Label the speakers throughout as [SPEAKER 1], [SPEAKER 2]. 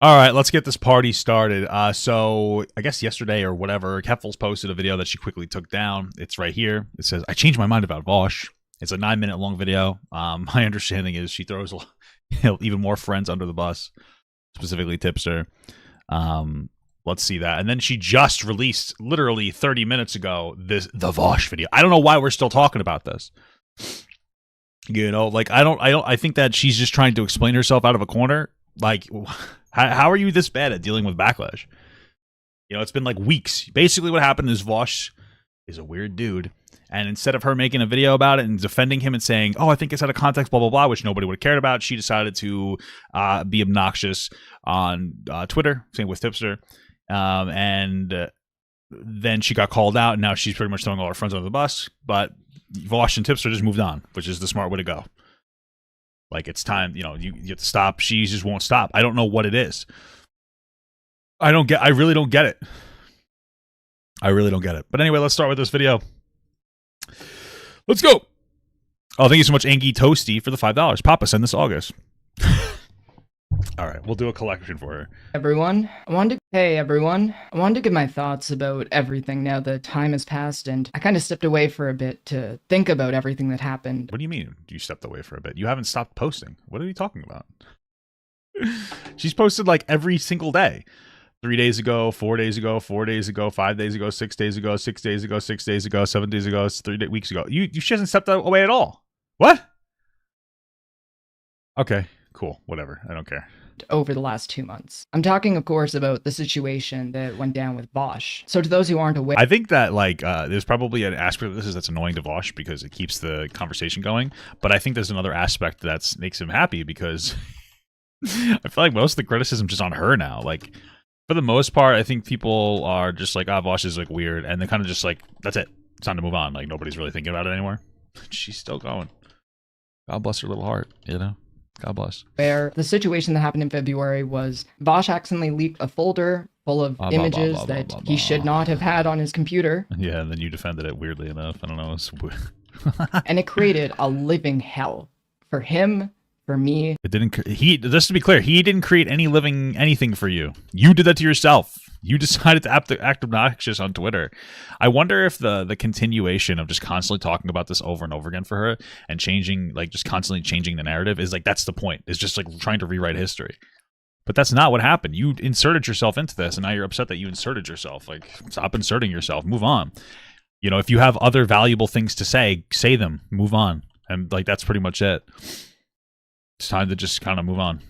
[SPEAKER 1] All right, let's get this party started. So I guess yesterday or whatever, Keffals posted a video that she quickly took down. It's right here. It says, "I changed my mind about Vosh." It's a 9-minute long video. My understanding is she throws even more friends under the bus, specifically Tipster. Let's see that. And then she just released, literally 30 minutes ago, the Vosh video. I don't know why we're still talking about this. You know, like I think that she's just trying to explain herself out of a corner. Like, how are you this bad at dealing with backlash? You know, it's been like weeks. Basically what happened is Vosh is a weird dude. And instead of her making a video about it and defending him and saying, "Oh, I think it's out of context, blah, blah, blah," which nobody would have cared about, she decided to be obnoxious on Twitter, same with Tipster. Then she got called out, and now she's pretty much throwing all her friends under the bus. But Vosh and Tipster just moved on, which is the smart way to go. Like, it's time, you have to stop. She just won't stop. I don't know what it is. I really don't get it. I really don't get it. But anyway, let's start with this video. Let's go. Oh, thank you so much, Angie Toasty, for the $5. Papa, send this August. All right, we'll do a collection for her.
[SPEAKER 2] Hey everyone, I wanted to give my thoughts about everything now that time has passed, and I kind of stepped away for a bit to think about everything that happened.
[SPEAKER 1] What do you mean you stepped away for a bit? You haven't stopped posting. What are you talking about? She's posted like every single day. 3 days ago, 4 days ago, 4 days ago, 5 days ago, 6 days ago, 6 days ago, 6 days ago, 7 days ago, 3 weeks ago. She hasn't stepped away at all. What? Okay, cool. Whatever. I don't care.
[SPEAKER 2] Over the last 2 months. I'm talking, of course, about the situation that went down with Vosh. So to those who aren't aware,
[SPEAKER 1] I think that there's probably an aspect of this that's annoying to Vosh because it keeps the conversation going. But I think there's another aspect that makes him happy because I feel like most of the criticism is just on her now. Like, for the most part, I think people are just like, Vosh is like weird, and they kind of just like, that's it. It's time to move on. Like, nobody's really thinking about it anymore. She's still going. God bless her little heart, you know? God bless.
[SPEAKER 2] Where the situation that happened in February was Vosh accidentally leaked a folder full of images that he should not have had on his computer.
[SPEAKER 1] Yeah, and then you defended it weirdly enough. I don't know.
[SPEAKER 2] And it created a living hell for him, for me.
[SPEAKER 1] It didn't. Just to be clear, he didn't create anything for you. You did that to yourself. You decided to act obnoxious on Twitter. I wonder if the continuation of just constantly talking about this over and over again for her and changing, like, just constantly changing the narrative is like, that's the point. It's just like trying to rewrite history. But that's not what happened. You inserted yourself into this, and now you're upset that you inserted yourself. Like, stop inserting yourself. Move on. You know, if you have other valuable things to say them. Move on. And, like, that's pretty much it. It's time to just kind of move on.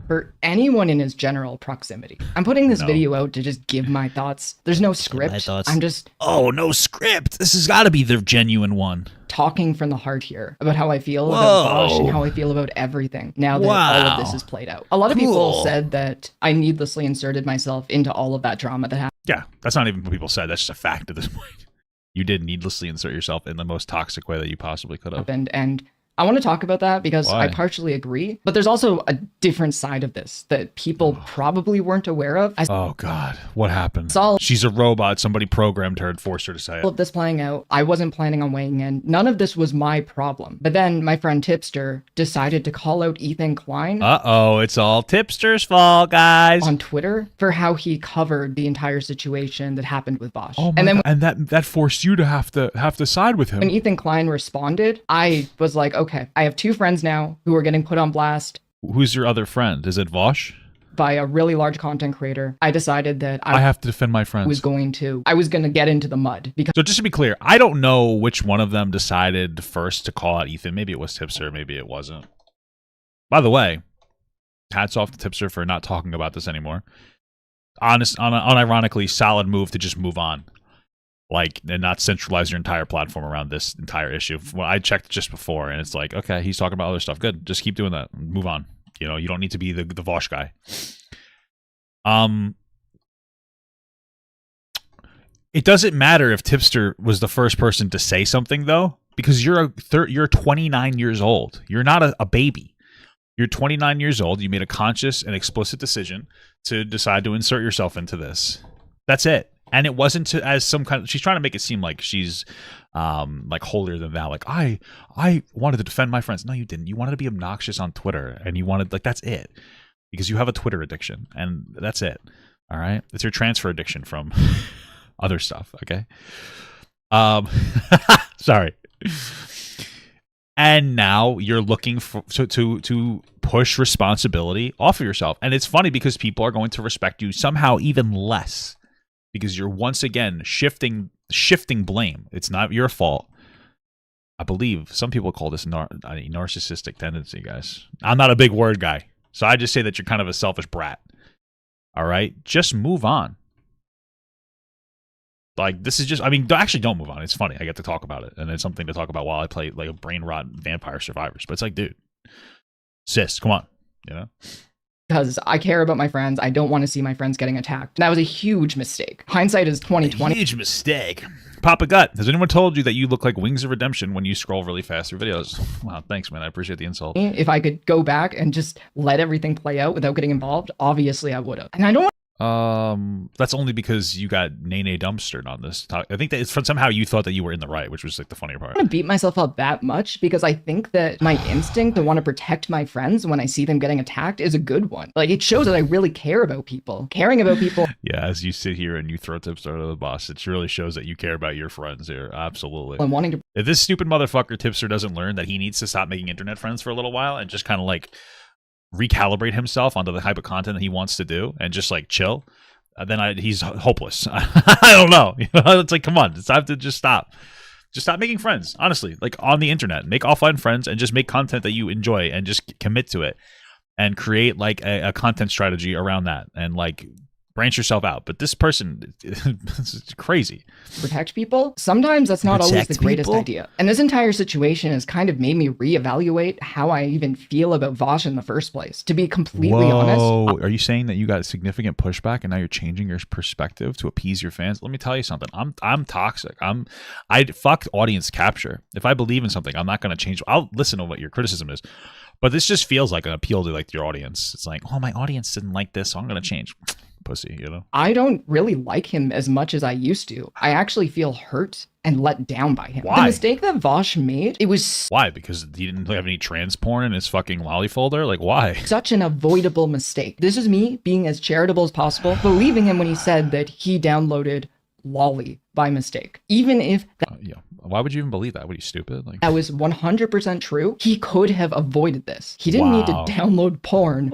[SPEAKER 2] For anyone in his general proximity. I'm putting this video out to just give my thoughts. There's no script. I'm just...
[SPEAKER 1] Oh, no script. This has got to be the genuine one.
[SPEAKER 2] Talking from the heart here about how I feel about Vosh and how I feel about everything now that all of this is played out. A lot of people said that I needlessly inserted myself into all of that drama that happened.
[SPEAKER 1] Yeah, that's not even what people said. That's just a fact at this point. You did needlessly insert yourself in the most toxic way that you possibly could have.
[SPEAKER 2] And I want to talk about that because I partially agree, but there's also a different side of this that people probably weren't aware of.
[SPEAKER 1] Oh God, what happened? She's a robot. Somebody programmed her and forced her to say it.
[SPEAKER 2] All of this playing out, I wasn't planning on weighing in. None of this was my problem. But then my friend Tipster decided to call out Ethan Klein.
[SPEAKER 1] Uh-oh, it's all Tipster's fault, guys.
[SPEAKER 2] On Twitter for how he covered the entire situation that happened with Vosh.
[SPEAKER 1] Oh my God. And that forced you to have to side with him.
[SPEAKER 2] When Ethan Klein responded, I was like, okay, I have 2 friends now who are getting put on blast.
[SPEAKER 1] Who's your other friend? Is it Vosh?
[SPEAKER 2] By a really large content creator. I decided that I
[SPEAKER 1] have to defend my friends.
[SPEAKER 2] I was going to get into the mud.
[SPEAKER 1] So just to be clear, I don't know which one of them decided first to call out Ethan. Maybe it was Tipster, maybe it wasn't. By the way, hats off to Tipster for not talking about this anymore. Unironically, solid move to just move on. Like, and not centralize your entire platform around this entire issue. Well, I checked just before, and it's like, okay, he's talking about other stuff. Good, just keep doing that. Move on. You know, you don't need to be the Vosh guy. It doesn't matter if Tipster was the first person to say something, though, because you're 29 years old. You're not a baby. You're 29 years old. You made a conscious and explicit decision to decide to insert yourself into this. That's it. And it wasn't as some kind of, she's trying to make it seem like she's like holier than thou. Like, I wanted to defend my friends. No, you didn't. You wanted to be obnoxious on Twitter, and you wanted, like, that's it. because you have a Twitter addiction, and that's it. All right, it's your transfer addiction from other stuff. Okay. Sorry. And now you're looking for to push responsibility off of yourself, and it's funny because people are going to respect you somehow even less because you're once again shifting blame. It's not your fault. I believe some people call this a narcissistic tendency, guys. I'm not a big word guy, so I just say that you're kind of a selfish brat. All right, just move on. Like, this is just, I mean, actually don't move on. It's funny. I get to talk about it, and it's something to talk about while I play like a brain rot Vampire Survivors. But it's like, dude, sis, come on, you know?
[SPEAKER 2] Because I care about my friends. I don't want to see my friends getting attacked. That was a huge mistake. Hindsight is 2020.
[SPEAKER 1] Huge mistake. Papa Gut, has anyone told you that you look like Wings of Redemption when you scroll really fast through videos? Wow, thanks, man. I appreciate the insult.
[SPEAKER 2] If I could go back and just let everything play out without getting involved, obviously I would have. And I don't.
[SPEAKER 1] That's only because you got Nene dumpstered on this talk. I think that it's from somehow you thought that you were in the right, which was like the funnier part.
[SPEAKER 2] I don't want to beat myself up that much because I think that my instinct to want to protect my friends when I see them getting attacked is a good one. Like, it shows that I really care about people. Caring about people.
[SPEAKER 1] Yeah, as you sit here and you throw Tipster to the boss, it really shows that you care about your friends here. Absolutely.
[SPEAKER 2] I'm wanting to.
[SPEAKER 1] If this stupid motherfucker Tipster doesn't learn that he needs to stop making internet friends for a little while and just kind of like recalibrate himself onto the type of content that he wants to do and just like chill, then he's hopeless. I don't know. It's like, come on, it's time to just stop. Just stop making friends, honestly, like on the internet. Make offline friends and just make content that you enjoy and just commit to it and create like a content strategy around that and like branch yourself out. But this person is crazy.
[SPEAKER 2] Protect people? Sometimes that's not always the greatest idea. And this entire situation has kind of made me reevaluate how I even feel about Vosh in the first place. To be completely honest.
[SPEAKER 1] Are you saying that you got significant pushback and now you're changing your perspective to appease your fans? Let me tell you something. I'm toxic. I fucked audience capture. If I believe in something, I'm not going to change. I'll listen to what your criticism is. But this just feels like an appeal to like your audience. It's like, oh, my audience didn't like this, so I'm going to change. Pussy, you know?
[SPEAKER 2] I don't really like him as much as I used to. I actually feel hurt and let down by him.
[SPEAKER 1] Why?
[SPEAKER 2] The mistake that Vosh made, it was...
[SPEAKER 1] Why? Because he didn't have any trans porn in his fucking lolly folder? Like, why?
[SPEAKER 2] Such an avoidable mistake. This is me being as charitable as possible, believing him when he said that he downloaded lolly by mistake. Even if...
[SPEAKER 1] Yeah. Why would you even believe that? What are you, stupid? Like,
[SPEAKER 2] that was 100% true. He could have avoided this. He didn't need to download porn.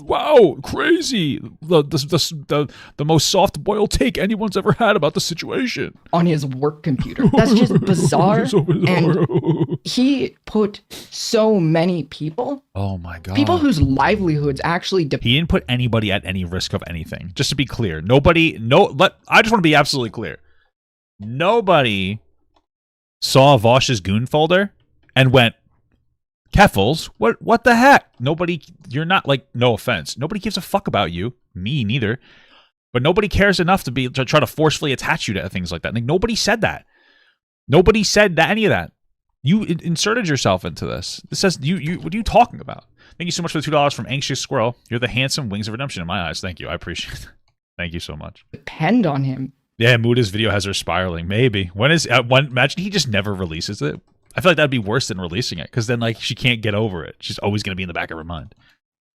[SPEAKER 1] Wow, crazy. The most soft-boiled take anyone's ever had about the situation.
[SPEAKER 2] On his work computer. That's just bizarre.
[SPEAKER 1] So bizarre.
[SPEAKER 2] And he put so many people.
[SPEAKER 1] Oh my God.
[SPEAKER 2] People whose livelihoods actually
[SPEAKER 1] He didn't put anybody at any risk of anything. Just to be clear. I just want to be absolutely clear. Nobody saw Vosh's goon folder and went, Keffals, what the heck? Nobody, you're not like, no offense. Nobody gives a fuck about you. Me neither. But nobody cares enough to try to forcefully attach you to things like that. Like, nobody said that. Nobody said that, any of that. You inserted yourself into this. This says, what are you talking about? Thank you so much for the $2 from Anxious Squirrel. You're the handsome Wings of Redemption in my eyes. Thank you. I appreciate it. Thank you so much.
[SPEAKER 2] Depend on him.
[SPEAKER 1] Yeah, Muda's video has her spiraling. Maybe. Imagine he just never releases it. I feel like that'd be worse than releasing it, because then like she can't get over it. She's always going to be in the back of her mind.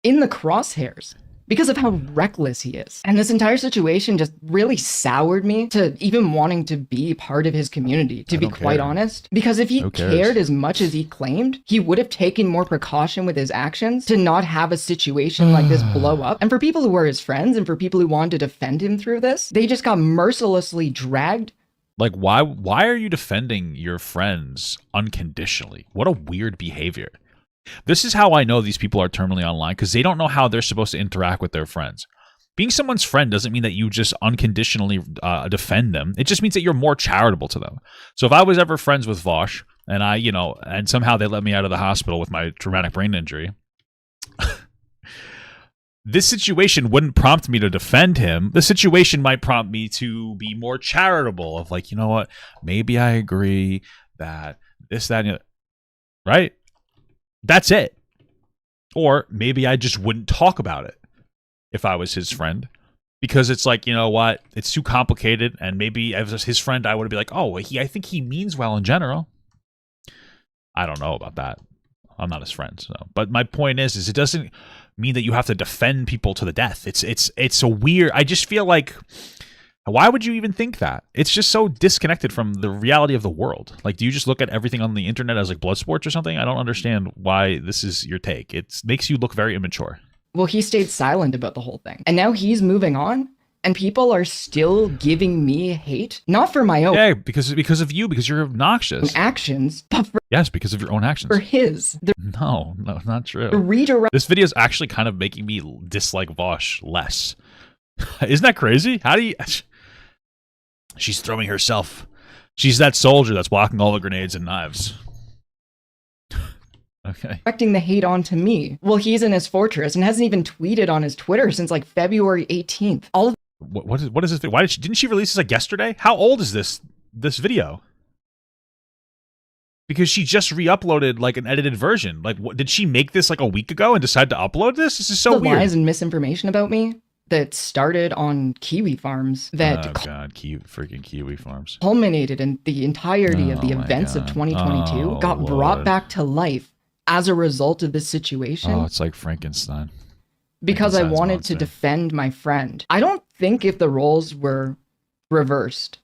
[SPEAKER 2] In the crosshairs. Because of how reckless he is. And this entire situation just really soured me to even wanting to be part of his community, to be quite honest. Because if he cared as much as he claimed, he would have taken more precaution with his actions to not have a situation like this blow up. And for people who were his friends and for people who wanted to defend him through this, they just got mercilessly dragged.
[SPEAKER 1] Like, why are you defending your friends unconditionally? What a weird behavior. This is how I know these people are terminally online, because they don't know how they're supposed to interact with their friends. Being someone's friend doesn't mean that you just unconditionally defend them. It just means that you're more charitable to them. So if I was ever friends with Vosh and and somehow they let me out of the hospital with my traumatic brain injury, this situation wouldn't prompt me to defend him. The situation might prompt me to be more charitable of like, you know what, maybe I agree that this, that, and the other. Right? That's it. Or maybe I just wouldn't talk about it if I was his friend, because it's like, you know what, it's too complicated. And maybe as his friend, I would be like, oh, I think he means well in general. I don't know about that. I'm not his friend. So, but my point is it doesn't, mean that you have to defend people to the death. It's a weird. I just feel like, why would you even think that? It's just so disconnected from the reality of the world. Like, do you just look at everything on the internet as like blood sports or something? I don't understand why this is your take. It makes you look very immature.
[SPEAKER 2] Well, he stayed silent about the whole thing. And now he's moving on. And people are still giving me hate, not for my own.
[SPEAKER 1] Yeah, because of you, because you're obnoxious.
[SPEAKER 2] Actions, but for
[SPEAKER 1] yes, because of your own actions.
[SPEAKER 2] For his.
[SPEAKER 1] No, not true.
[SPEAKER 2] Redirect.
[SPEAKER 1] This video is actually kind of making me dislike Vosh less. Isn't that crazy? How do you? She's throwing herself. She's that soldier that's blocking all the grenades and knives. Okay.
[SPEAKER 2] Directing the hate onto me. Well, he's in his fortress and hasn't even tweeted on his Twitter since like February 18th. All of
[SPEAKER 1] what is this? Why didn't she release this like yesterday? How old is this video? Because she just re-uploaded like an edited version. Like, what, did she make this like a week ago and decide to upload this? This is so weird.
[SPEAKER 2] Lies and misinformation about me that started on kiwi farms that
[SPEAKER 1] freaking kiwi farms
[SPEAKER 2] culminated in the entirety of the events of 2022 got brought back to life as a result of this situation.
[SPEAKER 1] Oh, it's like Frankenstein.
[SPEAKER 2] Because I wanted to defend my friend. I don't think if the roles were reversed,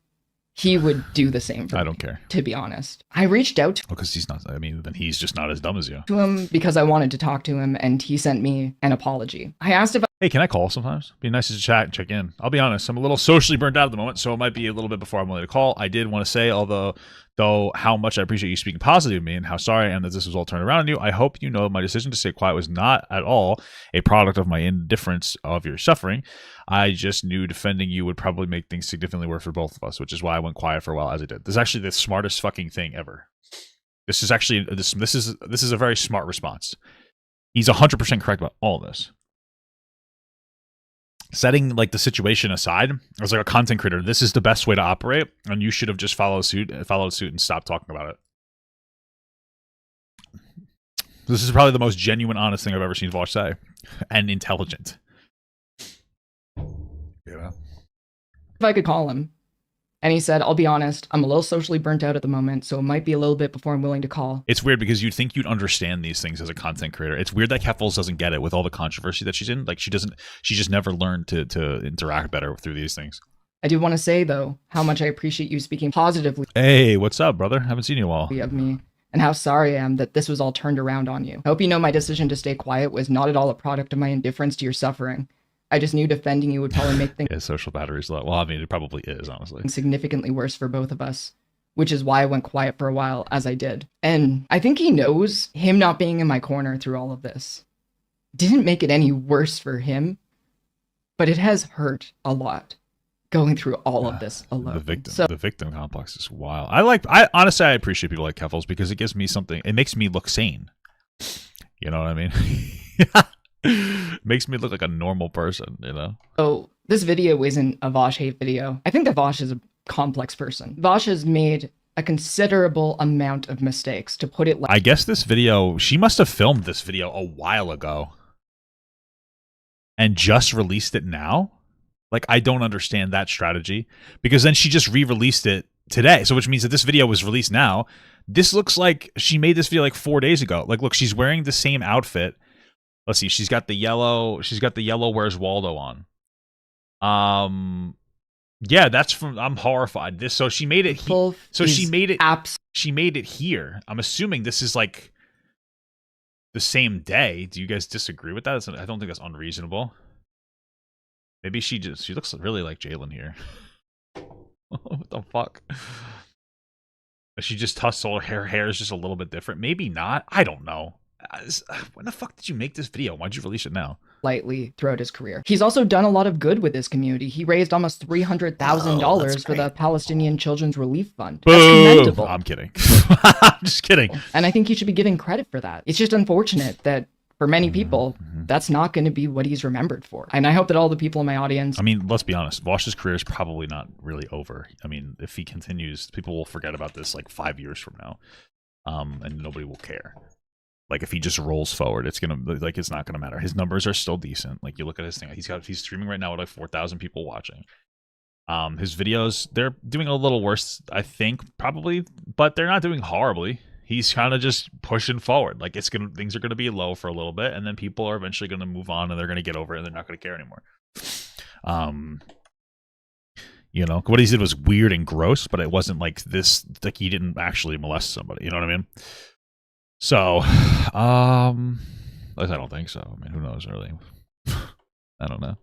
[SPEAKER 2] he would do the same for me.
[SPEAKER 1] I don't care.
[SPEAKER 2] To be honest. I reached out to
[SPEAKER 1] because he's not, I mean, then he's just not as dumb as you.
[SPEAKER 2] To him because I wanted to talk to him and he sent me an apology. I asked if
[SPEAKER 1] hey, can I call sometimes? Be nice to chat and check in. I'll be honest, I'm a little socially burnt out at the moment, so it might be a little bit before I'm willing to call. I did want to say, though how much I appreciate you speaking positively to me and how sorry I am that this was all turned around on you. I hope you know my decision to stay quiet was not at all a product of my indifference of your suffering. I just knew defending you would probably make things significantly worse for both of us, which is why I went quiet for a while as I did. This is actually the smartest fucking thing ever. This is actually this is a very smart response. He's 100% correct about all this. Setting like the situation aside, as like a content creator, this is the best way to operate, and you should have just followed suit and stopped talking about it. This is probably the most genuine, honest thing I've ever seen Vosh say, and intelligent. Yeah.
[SPEAKER 2] If I could call him. And he said, I'll be honest, I'm a little socially burnt out at the moment, so it might be a little bit before I'm willing to call.
[SPEAKER 1] It's weird because you'd think you'd understand these things as a content creator. It's weird that Keffals doesn't get it with all the controversy that she's in. Like, she just never learned to interact better through these things.
[SPEAKER 2] I do want to say, though, how much I appreciate you speaking positively.
[SPEAKER 1] Hey, what's up, brother? Haven't seen you in a while.
[SPEAKER 2] Of me, and how sorry I am that this was all turned around on you. I hope you know my decision to stay quiet was not at all a product of my indifference to your suffering. I just knew defending you would probably make things
[SPEAKER 1] yeah, social batteries low. Well, I mean, it probably is, honestly.
[SPEAKER 2] Significantly worse for both of us, which is why I went quiet for a while, as I did. And I think he knows him not being in my corner through all of this didn't make it any worse for him, but it has hurt a lot going through all of this alone.
[SPEAKER 1] The victim complex is wild. I honestly, I appreciate people like Keffals because it gives me something. It makes me look sane. You know what I mean? Makes me look like a normal person, you know?
[SPEAKER 2] So this video isn't a Vosh hate video. I think that Vosh is a complex person. Vosh has made a considerable amount of mistakes, to put it like.
[SPEAKER 1] I guess this video, she must have filmed this video a while ago and just released it now. Like, I don't understand that strategy because then she just re-released it today. So which means that this video was released now. This looks like she made this video like 4 days ago. Like, look, she's wearing the same outfit. Let's see. She's got the yellow Where's Waldo on. Yeah, that's from. I'm horrified. So she made it. She made it here. I'm assuming this is like the same day. Do you guys disagree with that? I don't think that's unreasonable. Maybe she looks really like Jalen here. What the fuck? She just tussled her hair is just a little bit different. Maybe not. I don't know. When the fuck did you make this video? Why'd you release it now?
[SPEAKER 2] Lightly throughout his career. He's also done a lot of good with his community. He raised almost $300,000 for the Palestinian Children's Relief Fund.
[SPEAKER 1] Boom. That's commendable. I'm kidding. I'm just kidding.
[SPEAKER 2] And I think he should be given credit for that. It's just unfortunate that for many people, that's not going to be what he's remembered for. And I hope that all the people in my audience...
[SPEAKER 1] I mean, let's be honest. Vosh's career is probably not really over. I mean, if he continues, people will forget about this like 5 years from now. And nobody will care. Like, if he just rolls forward, it's not gonna matter. His numbers are still decent. Like, you look at his thing, he's streaming right now with like 4,000 people watching. His videos, they're doing a little worse, I think, probably, but they're not doing horribly. He's kind of just pushing forward. Like things are gonna be low for a little bit, and then people are eventually gonna move on, and they're gonna get over it, and they're not gonna care anymore. You know, what he did was weird and gross, but it wasn't like this. Like he didn't actually molest somebody. You know what I mean? So, at least I don't think so. I mean, who knows, really? I don't know.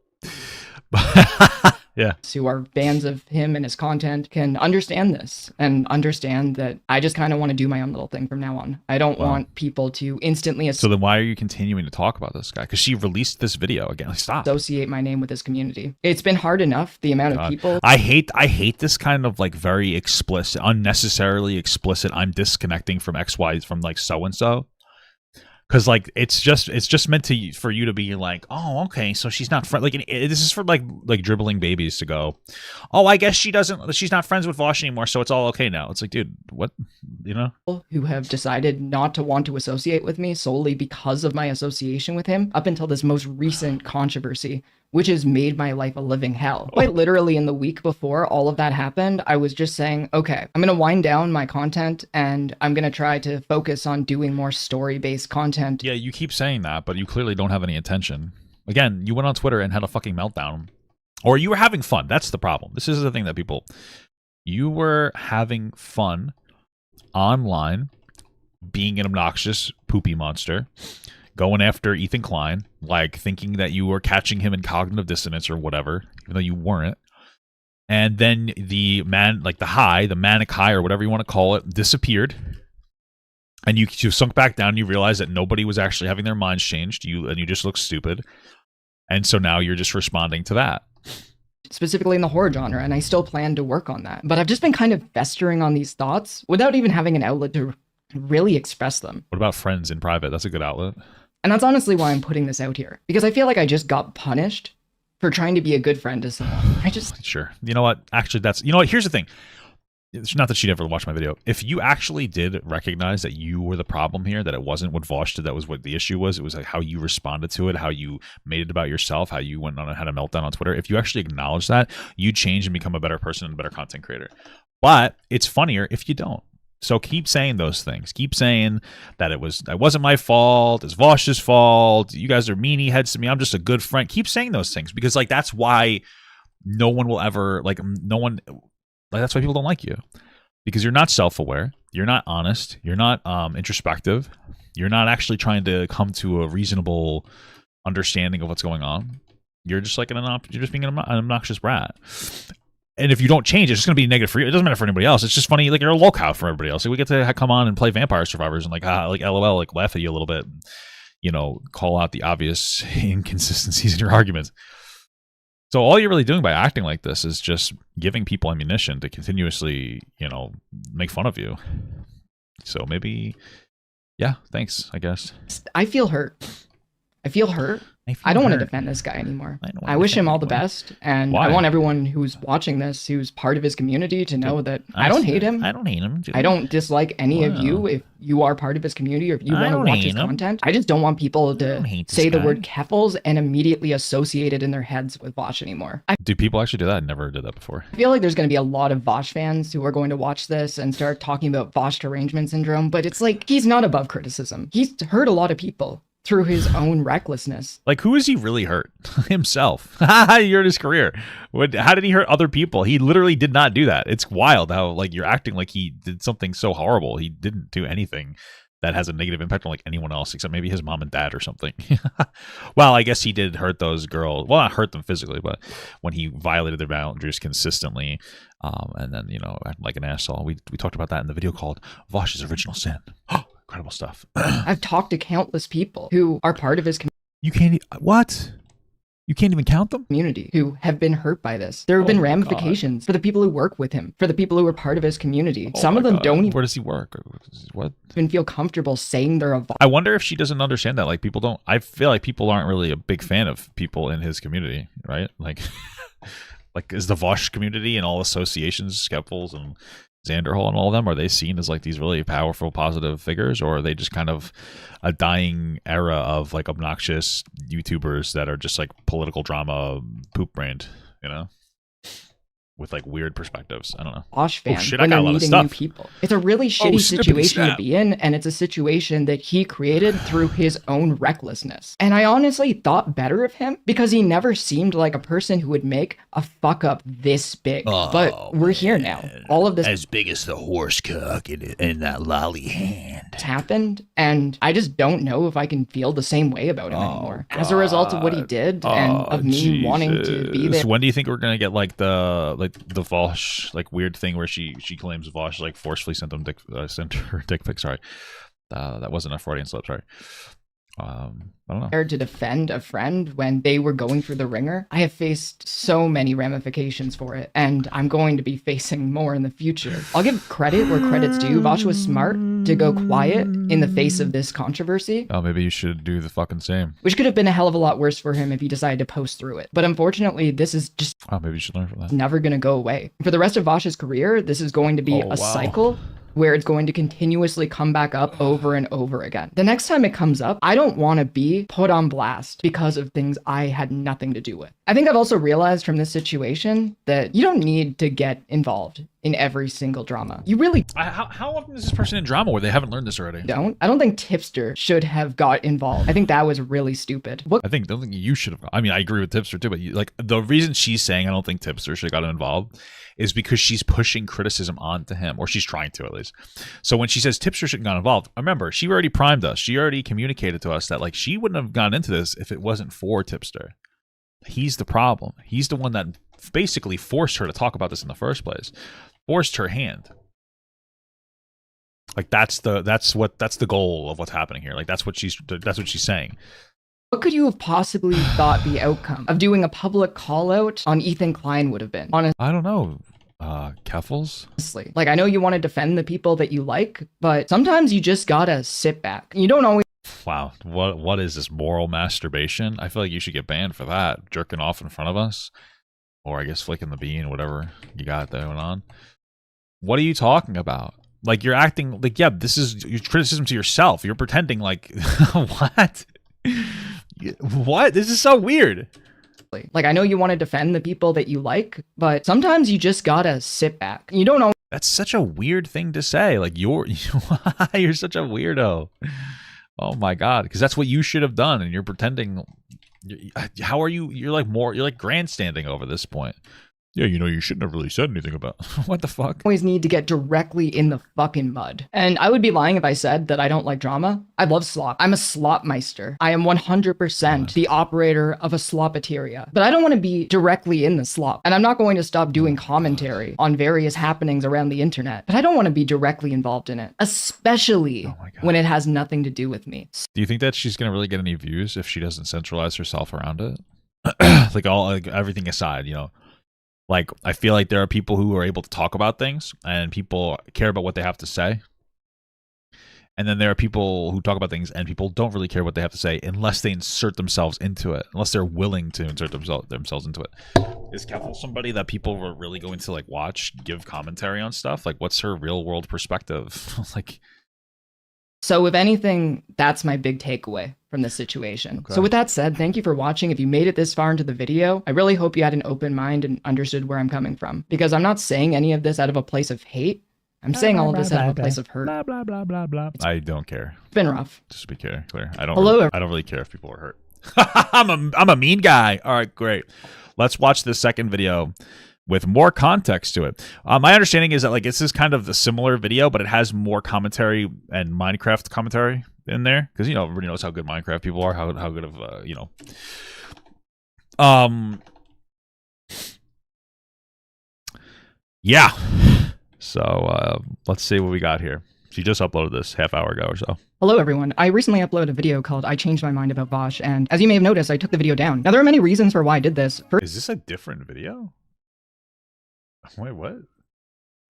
[SPEAKER 1] Yeah.
[SPEAKER 2] Who are fans of him and his content can understand this and understand that I just kind of want to do my own little thing from now on. I don't want people to instantly...
[SPEAKER 1] So then why are you continuing to talk about this guy? Because she released this video again. Like, stop.
[SPEAKER 2] Associate my name with this community. It's been hard enough, the amount of people...
[SPEAKER 1] I hate this kind of like very explicit, unnecessarily explicit, I'm disconnecting from XY from like so-and-so. Because like it's just meant for you to be like, oh, okay, so she's not like this is for like dribbling babies to go, oh, I guess she's not friends with Vosh anymore, so it's all okay now. It's like, dude, what, you know?
[SPEAKER 2] Who have decided not to want to associate with me solely because of my association with him up until this most recent controversy, which has made my life a living hell. Quite literally in the week before all of that happened, I was just saying, okay, I'm going to wind down my content and I'm going to try to focus on doing more story-based content.
[SPEAKER 1] Yeah, you keep saying that, but you clearly don't have any intention. Again, you went on Twitter and had a fucking meltdown. Or you were having fun. That's the problem. This is the thing that people... You were having fun online, being an obnoxious poopy monster, going after Ethan Klein, like thinking that you were catching him in cognitive dissonance or whatever, even though you weren't. And then the manic high or whatever you want to call it, disappeared. And you sunk back down. You realized that nobody was actually having their minds changed. You just look stupid. And so now you're just responding to that.
[SPEAKER 2] Specifically in the horror genre, and I still plan to work on that. But I've just been kind of festering on these thoughts without even having an outlet to really express them.
[SPEAKER 1] What about friends in private? That's a good outlet.
[SPEAKER 2] And that's honestly why I'm putting this out here. Because I feel like I just got punished for trying to be a good friend to someone.
[SPEAKER 1] Sure. You know what? Actually, you know what? Here's the thing. It's not that she'd ever watch my video. If you actually did recognize that you were the problem here, that it wasn't what Vosh did, that was what the issue was, it was like how you responded to it, how you made it about yourself, how you went on and had a meltdown on Twitter. If you actually acknowledge that, you change and become a better person and a better content creator. But it's funnier if you don't. So keep saying those things. Keep saying that it wasn't my fault. It's Vosh's fault. You guys are meanie heads to me. I'm just a good friend. Keep saying those things because like that's why no one will ever that's why people don't like you, because you're not self-aware. You're not honest. You're not introspective. You're not actually trying to come to a reasonable understanding of what's going on. You're just like you're just being an obnoxious brat. And if you don't change, it's just going to be negative for you. It doesn't matter for anybody else. It's just funny. Like you're a lolcow for everybody else. Like, we get to come on and play Vampire Survivors and like LOL, like laugh at you a little bit, you know, call out the obvious inconsistencies in your arguments. So all you're really doing by acting like this is just giving people ammunition to continuously, you know, make fun of you. So maybe, yeah, thanks, I guess.
[SPEAKER 2] I feel hurt. I don't want to defend this guy anymore. I wish him all the best, and I want everyone who's watching this, who's part of his community, to know that I don't hate him.
[SPEAKER 1] I don't hate him.
[SPEAKER 2] I don't dislike any of you if you are part of his community or if you want to watch his content. I just don't want people to say the word Keffals and immediately associate it in their heads with Vosh anymore.
[SPEAKER 1] Do people actually do that? I never did that before.
[SPEAKER 2] I feel like there's going to be a lot of Vosh fans who are going to watch this and start talking about Vosh derangement syndrome, but it's like he's not above criticism. He's hurt a lot of people through his own recklessness.
[SPEAKER 1] Like, who has he really hurt? Himself. He hurt his career. How did he hurt other people? He literally did not do that. It's wild how, like, you're acting like he did something so horrible. He didn't do anything that has a negative impact on, like, anyone else, except maybe his mom and dad or something. Well, I guess he did hurt those girls. Well, not hurt them physically, but when he violated their boundaries consistently, and then, you know, acting like an asshole. We talked about that in the video called Vosh's Original Sin. Incredible stuff.
[SPEAKER 2] I've talked to countless people who are part of his community.
[SPEAKER 1] You can't... What? You can't even count them?
[SPEAKER 2] Community who have been hurt by this. There have been ramifications for the people who work with him, for the people who are part of his community. Some of them don't even...
[SPEAKER 1] Where does he work? What?
[SPEAKER 2] Even feel comfortable saying they're a...
[SPEAKER 1] I wonder if she doesn't understand that. Like, people don't... I feel like people aren't really a big fan of people in his community, right? Like, like is the Vosh community and all associations, Keffals and Xanderhall and all of them, are they seen as like these really powerful, positive figures, or are they just kind of a dying era of like obnoxious YouTubers that are just like political drama poop brained, you know? with like weird perspectives. I don't know.
[SPEAKER 2] Vosh fan,
[SPEAKER 1] oh shit!
[SPEAKER 2] when
[SPEAKER 1] I got
[SPEAKER 2] they're
[SPEAKER 1] a lot of
[SPEAKER 2] meeting
[SPEAKER 1] stuff.
[SPEAKER 2] new people. It's a really shitty situation to be in, and it's a situation that he created through his own recklessness. And I honestly thought better of him because he never seemed like a person who would make a fuck up this big. But we're here now. All of this
[SPEAKER 3] as big as the horse cock in that lolly hand
[SPEAKER 2] happened, and I just don't know if I can feel the same way about him anymore.
[SPEAKER 1] God.
[SPEAKER 2] As a result of what he did and of me wanting to be there.
[SPEAKER 1] When do you think we're gonna get like the Vosh like weird thing where she claims Vosh like forcefully sent her dick pic? Sorry, that wasn't a Freudian slip. Sorry. I don't know.
[SPEAKER 2] To defend a friend when they were going through the ringer. I have faced so many ramifications for it, and I'm going to be facing more in the future. I'll give credit where credit's due. Vosh was smart to go quiet in the face of this controversy.
[SPEAKER 1] Oh, maybe you should do the fucking same.
[SPEAKER 2] Which could have been a hell of a lot worse for him if he decided to post through it. But unfortunately, this is just
[SPEAKER 1] maybe you should learn from that.
[SPEAKER 2] Never going to go away. For the rest of Vosh's career, this is going to be a cycle where it's going to continuously come back up over and over again. The next time it comes up, I don't want to be put on blast because of things I had nothing to do with. I think I've also realized from this situation that you don't need to get involved in every single drama. You really
[SPEAKER 1] how often is this person in drama where they haven't learned this already?
[SPEAKER 2] I don't think Tipster should have got involved. I think that was really stupid.
[SPEAKER 1] I don't think you should have. I mean, I agree with Tipster too, but like the reason she's saying I don't think Tipster should have got involved is because she's pushing criticism onto him, or she's trying to at least. So when she says Tipster shouldn't have got involved, remember, she already primed us. She already communicated to us that like she wouldn't have gone into this if it wasn't for Tipster. He's the problem. He's the one that basically forced her to talk about this in the first place. Forced her hand. Like that's the goal of what's happening here. Like that's what she's saying.
[SPEAKER 2] What could you have possibly thought the outcome of doing a public call out on Ethan Klein would have been? Honestly,
[SPEAKER 1] I don't know. Keffals?
[SPEAKER 2] Like, I know you want to defend the people that you like, but sometimes you just gotta sit back. You don't always.
[SPEAKER 1] Wow, what is this, moral masturbation? I feel like you should get banned for that. Jerking off in front of us, or I guess flicking the bean, whatever you got going on. What are you talking about? Like, you're acting like, yeah, this is your criticism to yourself. You're pretending like what? What? This is so weird.
[SPEAKER 2] Like, I know you want to defend the people that you like, but sometimes you just gotta sit back. You don't know.
[SPEAKER 1] That's such a weird thing to say. Like, you're such a weirdo. Oh my God. Because that's what you should have done. And you're pretending. How are you? You're like grandstanding over this point. Yeah, you shouldn't have really said anything about what the fuck.
[SPEAKER 2] Always need to get directly in the fucking mud. And I would be lying if I said that I don't like drama. I love slop. I'm a slopmeister. I am 100% the operator of a slopateria. But I don't want to be directly in the slop. And I'm not going to stop doing commentary on various happenings around the internet. But I don't want to be directly involved in it, especially when it has nothing to do with me.
[SPEAKER 1] Do you think that she's going to really get any views if she doesn't centralize herself around it? like everything aside, Like, I feel like there are people who are able to talk about things and people care about what they have to say. And then there are people who talk about things and people don't really care what they have to say unless they insert themselves into it, unless they're willing to insert themselves into it. Is Keffals somebody that people were really going to like watch, give commentary on stuff? Like, what's her real world perspective? Like,
[SPEAKER 2] so if anything, that's my big takeaway from this situation.
[SPEAKER 1] Okay.
[SPEAKER 2] So with that said, thank you for watching. If you made it this far into the video, I really hope you had an open mind and understood where I'm coming from. Because I'm not saying any of this out of a place of hate. I'm saying all of this out of a place of hurt.
[SPEAKER 1] Blah, blah, blah, blah, blah. I don't care.
[SPEAKER 2] It's been rough.
[SPEAKER 1] Just to be clear. I don't really care if people are hurt. I'm a mean guy. All right, great. Let's watch the second video with more context to it. My understanding is that like this is kind of the similar video, but it has more commentary and Minecraft commentary in there because everybody knows how good Minecraft people are, how good of yeah. So let's see what we got here. She just uploaded this half hour ago or so.
[SPEAKER 2] Hello everyone. I recently uploaded a video called I Changed My Mind About Vosh, and as you may have noticed, I took the video down. Now there are many reasons for why I did this.
[SPEAKER 1] Is this a different video? Wait, what?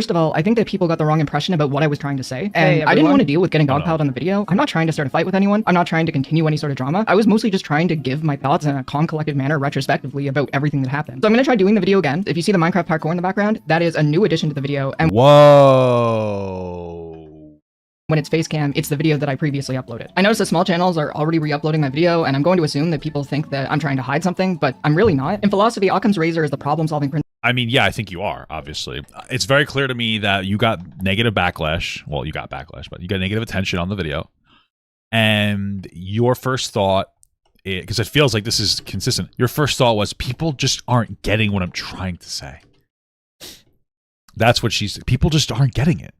[SPEAKER 2] First of all, I think that people got the wrong impression about what I was trying to say, and I didn't want to deal with getting dogpiled on the video. I'm not trying to start a fight with anyone. I'm not trying to continue any sort of drama. I was mostly just trying to give my thoughts in a calm, collected manner retrospectively about everything that happened. So I'm going to try doing the video again. If you see the Minecraft parkour in the background, that is a new addition to the video. And
[SPEAKER 1] whoa.
[SPEAKER 2] When it's face cam, it's the video that I previously uploaded. I noticed that small channels are already re-uploading my video, and I'm going to assume that people think that I'm trying to hide something, but I'm really not. In philosophy, Occam's razor is the problem-solving principle.
[SPEAKER 1] I mean, yeah, I think you are, obviously. It's very clear to me that you got negative backlash. Well, you got backlash, but you got negative attention on the video. And your first thought, because it feels like this is consistent, your first thought was, people just aren't getting what I'm trying to say. That's what people just aren't getting it.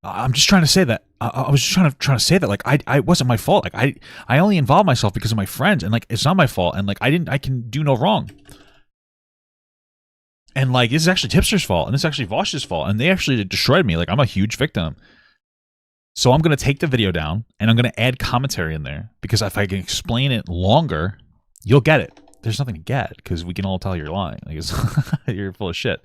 [SPEAKER 1] I'm just trying to say that. I was just trying to say that, like, I wasn't my fault. Like, I only involved myself because of my friends, and like, it's not my fault. And like, I can do no wrong. And like, this is actually Tipster's fault, and this is actually Vosh's fault, and they actually destroyed me. Like, I'm a huge victim. So I'm going to take the video down, and I'm going to add commentary in there, because if I can explain it longer, you'll get it. There's nothing to get, because we can all tell you're lying. Like, you're full of shit.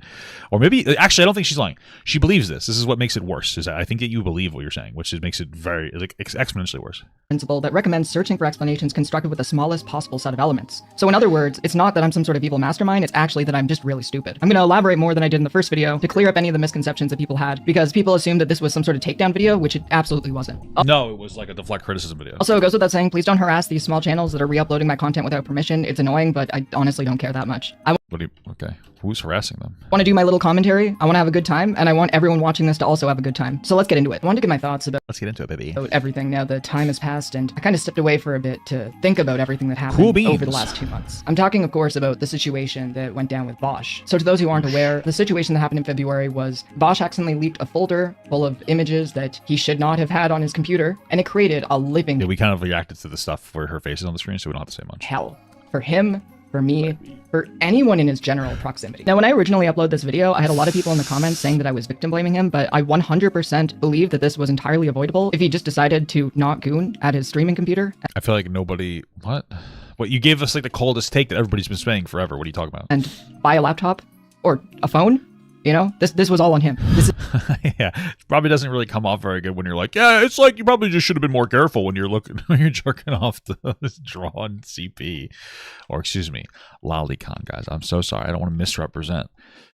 [SPEAKER 1] Or maybe, actually, I don't think she's lying. She believes this. This is what makes it worse, is that I think that you believe what you're saying, which makes it very, like, exponentially worse.
[SPEAKER 2] Principle that recommends searching for explanations constructed with the smallest possible set of elements. So in other words, it's not that I'm some sort of evil mastermind, it's actually that I'm just really stupid. I'm going to elaborate more than I did in the first video to clear up any of the misconceptions that people had, because people assumed that this was some sort of takedown video, which it absolutely wasn't.
[SPEAKER 1] No, it was like a Deflect criticism video.
[SPEAKER 2] Also, it goes without saying, please don't harass these small channels that are re-uploading my content without permission. It's annoying, but I honestly don't care that much.
[SPEAKER 1] Okay, who's harassing them?
[SPEAKER 2] I want to do my little commentary, I want to have a good time, and I want everyone watching this to also have a good time. So let's get into it. I wanted to get my thoughts about
[SPEAKER 1] Let's get into it, baby.
[SPEAKER 2] Everything now that time has passed, and I kind of stepped away for a bit to think about everything that happened over the last 2 months. I'm talking, of course, about the situation that went down with Vosh. So to those who aren't aware, the situation that happened in February was Vosh accidentally leaked a folder full of images that he should not have had on his computer, and it created a living
[SPEAKER 1] we kind of reacted to the stuff where her face is on the screen, so we don't have to say much.
[SPEAKER 2] Hell. For him, for me, for anyone in his general proximity. Now, when I originally uploaded this video, I had a lot of people in the comments saying that I was victim blaming him, but I 100% believe that this was entirely avoidable if he just decided to not goon at his streaming computer.
[SPEAKER 1] I feel like nobody... What? What, you gave us like the coldest take that everybody's been saying forever. What are you talking about?
[SPEAKER 2] And buy a laptop or a phone? You know, this was all on him.
[SPEAKER 1] Yeah, it probably doesn't really come off very good when you're like, yeah, it's like you probably just should have been more careful when you're when you're jerking off this drawn CP, or excuse me, lolicon, guys. I'm so sorry. I don't want to misrepresent,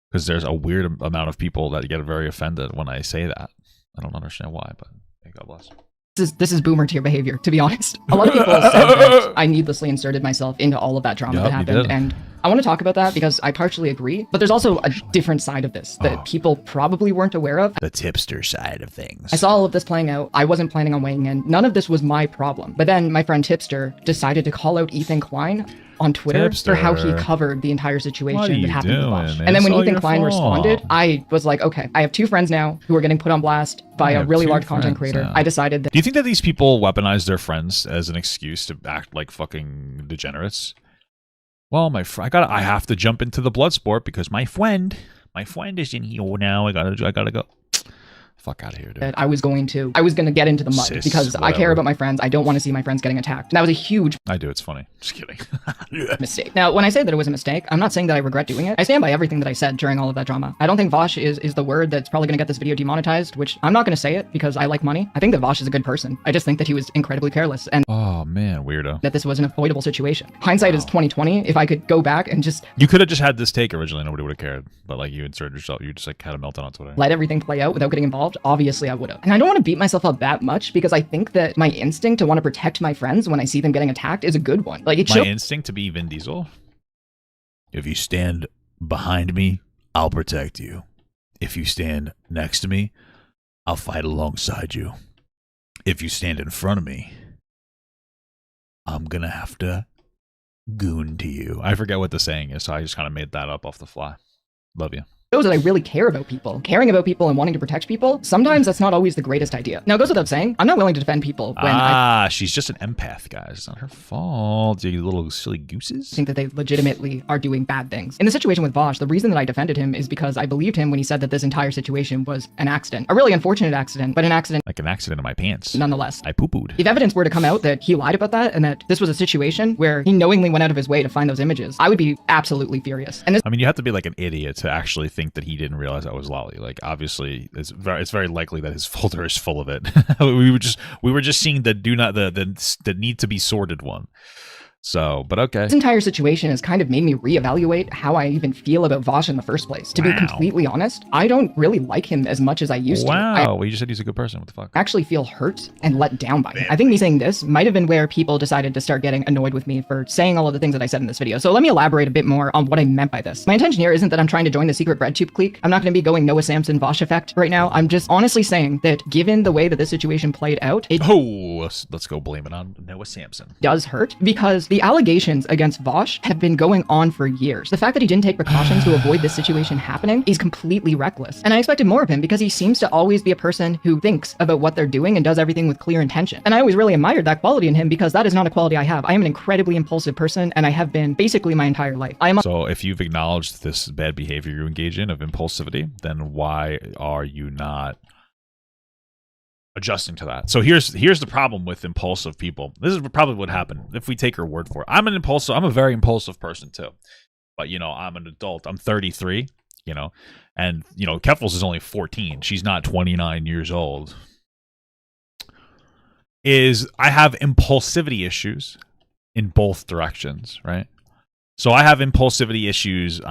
[SPEAKER 1] because there's a weird amount of people that get very offended when I say that. I don't understand why, but God bless.
[SPEAKER 2] This is boomer tier behavior, to be honest. A lot of people said that I needlipsely inserted myself into all of that drama that happened, and I want to talk about that because I partially agree, but there's also a different side of this that people probably weren't aware of.
[SPEAKER 3] The tipster side of things.
[SPEAKER 2] I saw all of this playing out. I wasn't planning on weighing in. None of this was my problem. But then my friend Tipster decided to call out Ethan Klein on Twitter for how he covered the entire situation that happened with Vosh. And then when Ethan Klein responded, I was like, okay, I have two friends now who are getting put on blast by a really large content creator. I decided that...
[SPEAKER 1] Do you think that these people weaponize their friends as an excuse to act like fucking degenerates? Well, I have to jump into the blood sport because my friend is in here now. I gotta go. Fuck out of here, dude.
[SPEAKER 2] I was going to get into the mud because whatever. I care about my friends. I don't want to see my friends getting attacked. And that was a huge...
[SPEAKER 1] I do. It's funny. Just kidding.
[SPEAKER 2] mistake. Now, when I say that it was a mistake, I'm not saying that I regret doing it. I stand by everything that I said during all of that drama. I don't think Vosh is the word that's probably going to get this video demonetized, which I'm not going to say it because I like money. I think that Vosh is a good person. I just think that he was incredibly careless and...
[SPEAKER 1] Oh, man, weirdo.
[SPEAKER 2] That this was an avoidable situation. Hindsight is 2020. If I could go back and just...
[SPEAKER 1] You could have just had this take originally. Nobody would have cared. But like you inserted yourself. You just like had a meltdown on Twitter.
[SPEAKER 2] Let everything play out without getting involved. Obviously, I would have. And I don't want to beat myself up that much because I think that my instinct to want to protect my friends when I see them getting attacked is a good one. Like
[SPEAKER 1] my instinct to be Vin Diesel.
[SPEAKER 3] If you stand behind me, I'll protect you. If you stand next to me, I'll fight alongside you. If you stand in front of me, I'm gonna have to goon to you.
[SPEAKER 1] I forget what the saying is, so I just kind of made that up off the fly. Love you.
[SPEAKER 2] Shows that I really care about people. Caring about people and wanting to protect people, sometimes that's not always the greatest idea. Now, it goes without saying, I'm not willing to defend people when
[SPEAKER 1] she's just an empath, guys. It's not her fault, you little silly gooses.
[SPEAKER 2] I think that they legitimately are doing bad things. In the situation with Vosh, the reason that I defended him is because I believed him when he said that this entire situation was an accident. A really unfortunate accident, but an accident.
[SPEAKER 1] Like an accident in my pants.
[SPEAKER 2] Nonetheless.
[SPEAKER 1] I poo-pooed.
[SPEAKER 2] If evidence were to come out that he lied about that and that this was a situation where he knowingly went out of his way to find those images, I would be absolutely furious. And this...
[SPEAKER 1] I mean, you have to be like an idiot to actually think that he didn't realize that was Lolly. Like, obviously, it's very likely that his folder is full of it. we were just seeing the need to be sorted one. So, but okay.
[SPEAKER 2] This entire situation has kind of made me reevaluate how I even feel about Vosh in the first place. To be completely honest, I don't really like him as much as I used to.
[SPEAKER 1] Well, you just said he's a good person. What the fuck?
[SPEAKER 2] I actually feel hurt and let down by him. I think me saying this might have been where people decided to start getting annoyed with me for saying all of the things that I said in this video. So let me elaborate a bit more on what I meant by this. My intention here isn't that I'm trying to join the secret breadtube clique. I'm not going to be going Noah Samson Vosh effect right now. I'm just honestly saying that given the way that this situation played out,
[SPEAKER 1] let's go blame it on Noah Samson.
[SPEAKER 2] Does hurt because the allegations against Vosh have been going on for years. The fact that he didn't take precautions to avoid this situation happening is completely reckless. And I expected more of him because he seems to always be a person who thinks about what they're doing and does everything with clear intention. And I always really admired that quality in him because that is not a quality I have. I am an incredibly impulsive person and I have been basically my entire life.
[SPEAKER 1] So if you've acknowledged this bad behavior you engage in of impulsivity, then why are you not adjusting to that? So here's the problem with impulsive people. This is probably what happened if we take her word for it. I'm a very impulsive person too, but you know, I'm an adult. I'm 33, you know, and you know, Keffals is only 14. She's not 29 years old. I have impulsivity issues in both directions, right? So I have impulsivity issues.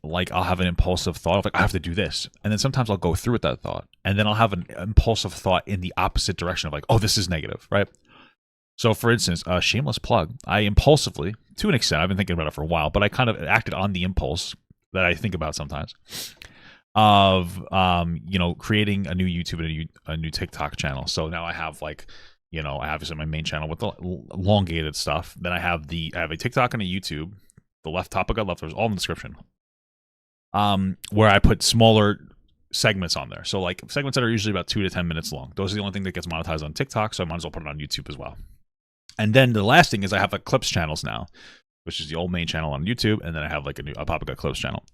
[SPEAKER 1] Like I'll have an impulsive thought of like, I have to do this. And then sometimes I'll go through with that thought. And then I'll have an impulsive thought in the opposite direction of like, oh, this is negative, right? So for instance, a shameless plug, I impulsively, to an extent, I've been thinking about it for a while, but I kind of acted on the impulse that I think about sometimes of, you know, creating a new YouTube and a new TikTok channel. So now I have like, you know, I have my main channel with the elongated stuff. Then I have a TikTok and a YouTube. The left topic I left, there's all in the description. Where I put smaller segments on there. So like segments that are usually about 2 to 10 minutes long. Those are the only thing that gets monetized on TikTok, so I might as well put it on YouTube as well. And then the last thing is I have like clips channels now, which is the old main channel on YouTube, and then I have like a Papaga clips channel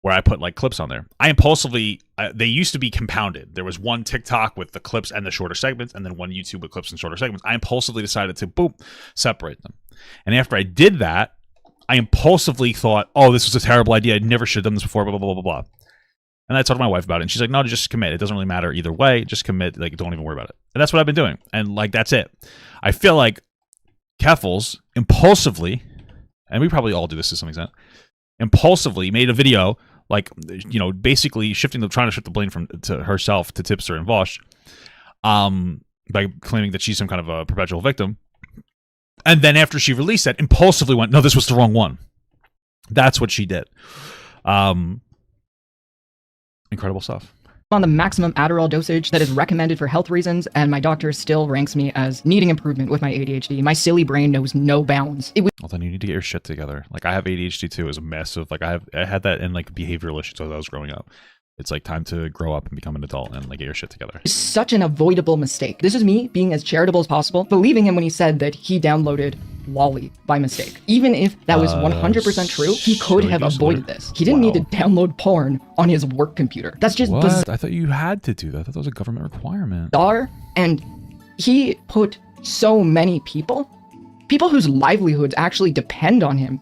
[SPEAKER 1] where I put like clips on there. I impulsively, they used to be compounded. There was one TikTok with the clips and the shorter segments, and then one YouTube with clips and shorter segments. I impulsively decided to boom, separate them. And after I did that, I impulsively thought, oh, this was a terrible idea. I never should have done this before, blah, blah, blah, blah, blah. And I told my wife about it, and she's like, no, just commit. It doesn't really matter either way. Just commit. Like, don't even worry about it. And that's what I've been doing. And, like, that's it. I feel like Keffals impulsively, and we probably all do this to some extent, impulsively made a video, like, you know, basically trying to shift the blame to herself to Tipster and Vosh, by claiming that she's some kind of a perpetual victim. And then after she released that, impulsively went, no, this was the wrong one. That's what she did. Incredible stuff.
[SPEAKER 2] On the maximum Adderall dosage that is recommended for health reasons, and my doctor still ranks me as needing improvement with my ADHD. My silly brain knows no bounds. Well,
[SPEAKER 1] then you need to get your shit together. Like, I have ADHD too. It's a massive, like, I had that in like behavioral issues as I was growing up. It's like time to grow up and become an adult and like get your shit together.
[SPEAKER 2] It's such an avoidable mistake. This is me being as charitable as possible, believing him when he said that he downloaded Lolly by mistake. Even if that was 100% true, he could have avoided this. He didn't need to download porn on his work computer. That's just
[SPEAKER 1] bizarre. I thought you had to do that. I thought that was a government requirement.
[SPEAKER 2] And he put so many people whose livelihoods actually depend on him,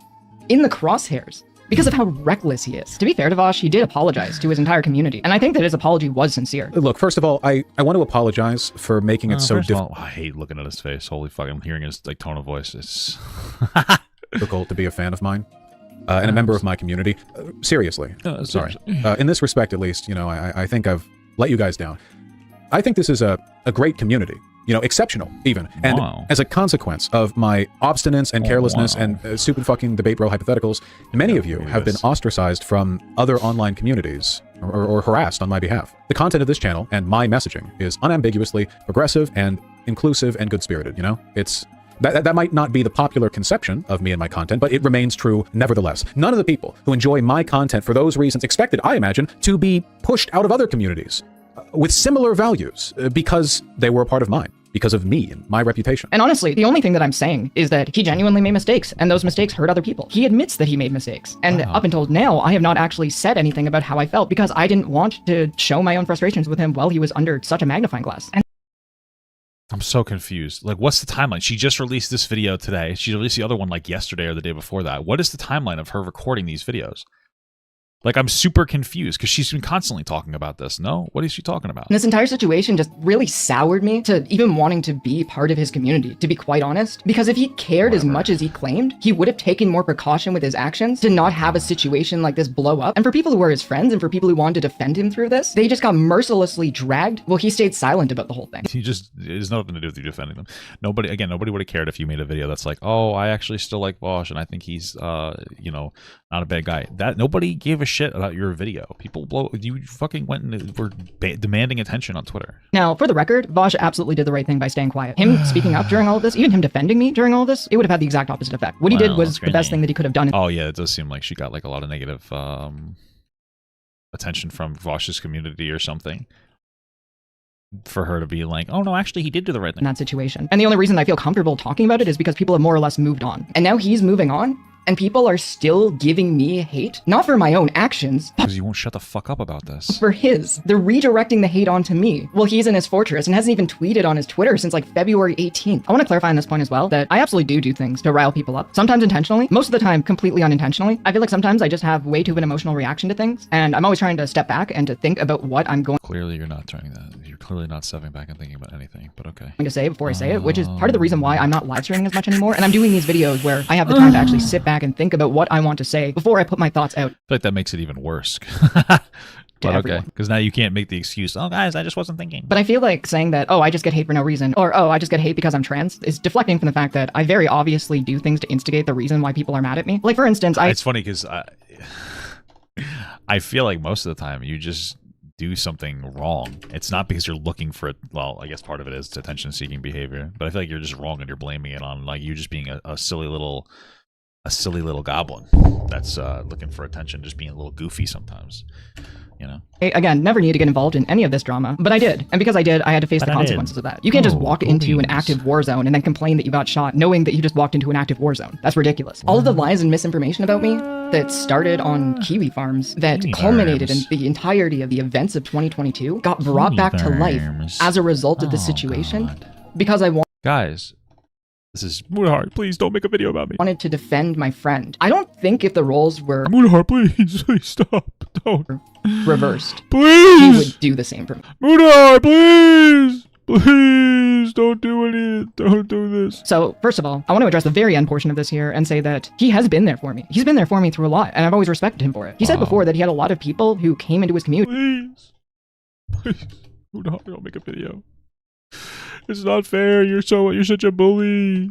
[SPEAKER 2] in the crosshairs because of how reckless he is. To be fair to Vosh, he did apologize to his entire community, and I think that his apology was sincere.
[SPEAKER 4] Look, first of all, I want to apologize for making it so difficult.
[SPEAKER 1] I hate looking at his face. Holy fuck, I'm hearing his like tone of voice. It's
[SPEAKER 4] difficult to be a fan of mine and a member of my community. Seriously, sorry. In this respect, at least, you know, I think I've let you guys down. I think this is a great community. You know, exceptional, even. And as a consequence of my obstinance and carelessness and stupid fucking debate bro hypotheticals, many of you have been ostracized from other online communities or harassed on my behalf. The content of this channel and my messaging is unambiguously progressive and inclusive and good-spirited, you know? It's that might not be the popular conception of me and my content, but it remains true nevertheless. None of the people who enjoy my content for those reasons expected, I imagine, to be pushed out of other communities with similar values because they were a part of mine, because of me and my reputation.
[SPEAKER 2] And honestly, the only thing that I'm saying is that he genuinely made mistakes, and those mistakes hurt other people. He admits that he made mistakes. And up until now, I have not actually said anything about how I felt because I didn't want to show my own frustrations with him while he was under such a magnifying glass. And
[SPEAKER 1] I'm so confused. Like, what's the timeline? She just released this video today. She released the other one like yesterday or the day before that. What is the timeline of her recording these videos? Like, I'm super confused because she's been constantly talking about this. No? What is she talking about?
[SPEAKER 2] And this entire situation just really soured me to even wanting to be part of his community, to be quite honest. Because if he cared as much as he claimed, he would have taken more precaution with his actions to not have a situation like this blow up. And for people who were his friends and for people who wanted to defend him through this, they just got mercilessly dragged. Well, he stayed silent about the whole thing.
[SPEAKER 1] It has nothing to do with you defending them. Nobody would have cared if you made a video that's like, oh, I actually still like Vosh and I think he's, you know, not a bad guy. That nobody gave a shit about your video. You fucking went and were demanding attention on Twitter.
[SPEAKER 2] Now, for the record, Vosh absolutely did the right thing by staying quiet. Him speaking up during all of this, even him defending me during all of this, it would have had the exact opposite effect. What he did was the best thing that he could have done.
[SPEAKER 1] Oh yeah, it does seem like she got like a lot of negative attention from Vosh's community or something. For her to be like, oh no, actually he did do the right thing
[SPEAKER 2] in that situation. And the only reason I feel comfortable talking about it is because people have more or less moved on. And now he's moving on. And people are still giving me hate, not for my own actions, but
[SPEAKER 1] because you won't shut the fuck up about this.
[SPEAKER 2] For his. They're redirecting the hate onto me. Well, he's in his fortress and hasn't even tweeted on his Twitter since like February 18th. I want to clarify on this point as well that I absolutely do things to rile people up. Sometimes intentionally, most of the time completely unintentionally. I feel like sometimes I just have way too of an emotional reaction to things, and I'm always trying to step back and to think about what I'm going.
[SPEAKER 1] Clearly you're not trying that. You're clearly not stepping back and thinking about anything, but okay.
[SPEAKER 2] To say before I say it, which is part of the reason why I'm not live streaming as much anymore, and I'm doing these videos where I have the time to actually sit back and think about what I want to say before I put my thoughts out.
[SPEAKER 1] I feel like that makes it even worse. But okay, because now you can't make the excuse, oh guys, I just wasn't thinking.
[SPEAKER 2] But I feel like saying that, oh, I just get hate for no reason, or oh, I just get hate because I'm trans, is deflecting from the fact that I very obviously do things to instigate the reason why people are mad at me. Like, for instance,
[SPEAKER 1] It's funny because I feel like most of the time you just do something wrong. It's not because you're looking for it. Well, I guess part of it is attention-seeking behavior, but I feel like you're just wrong and you're blaming it on like you just being a silly little goblin that's looking for attention, just being a little goofy sometimes, you know?
[SPEAKER 2] Again, never need to get involved in any of this drama, but I did. And because I did, I had to face the consequences of that. You can't just walk into an active war zone and then complain that you got shot knowing that you just walked into an active war zone. That's ridiculous. All of the lies and misinformation about me that started on kiwi farms that culminated in the entirety of the events of 2022 got brought back to life as a result of the situation because I
[SPEAKER 1] Guys, this is Moonheart. Please don't make a video about me.
[SPEAKER 2] Wanted to defend my friend. I don't think if the roles were
[SPEAKER 1] Moonheart, please stop. Don't.
[SPEAKER 2] Reversed.
[SPEAKER 1] Please.
[SPEAKER 2] He would do the same for me.
[SPEAKER 1] Moonheart, please. Please don't do it. Don't do this.
[SPEAKER 2] So first of all, I want to address the very end portion of this here and say that he has been there for me. He's been there for me through a lot, and I've always respected him for it. He said before that he had a lot of people who came into his community.
[SPEAKER 1] Please. Moonheart, don't make a video. It's not fair. You're such a bully.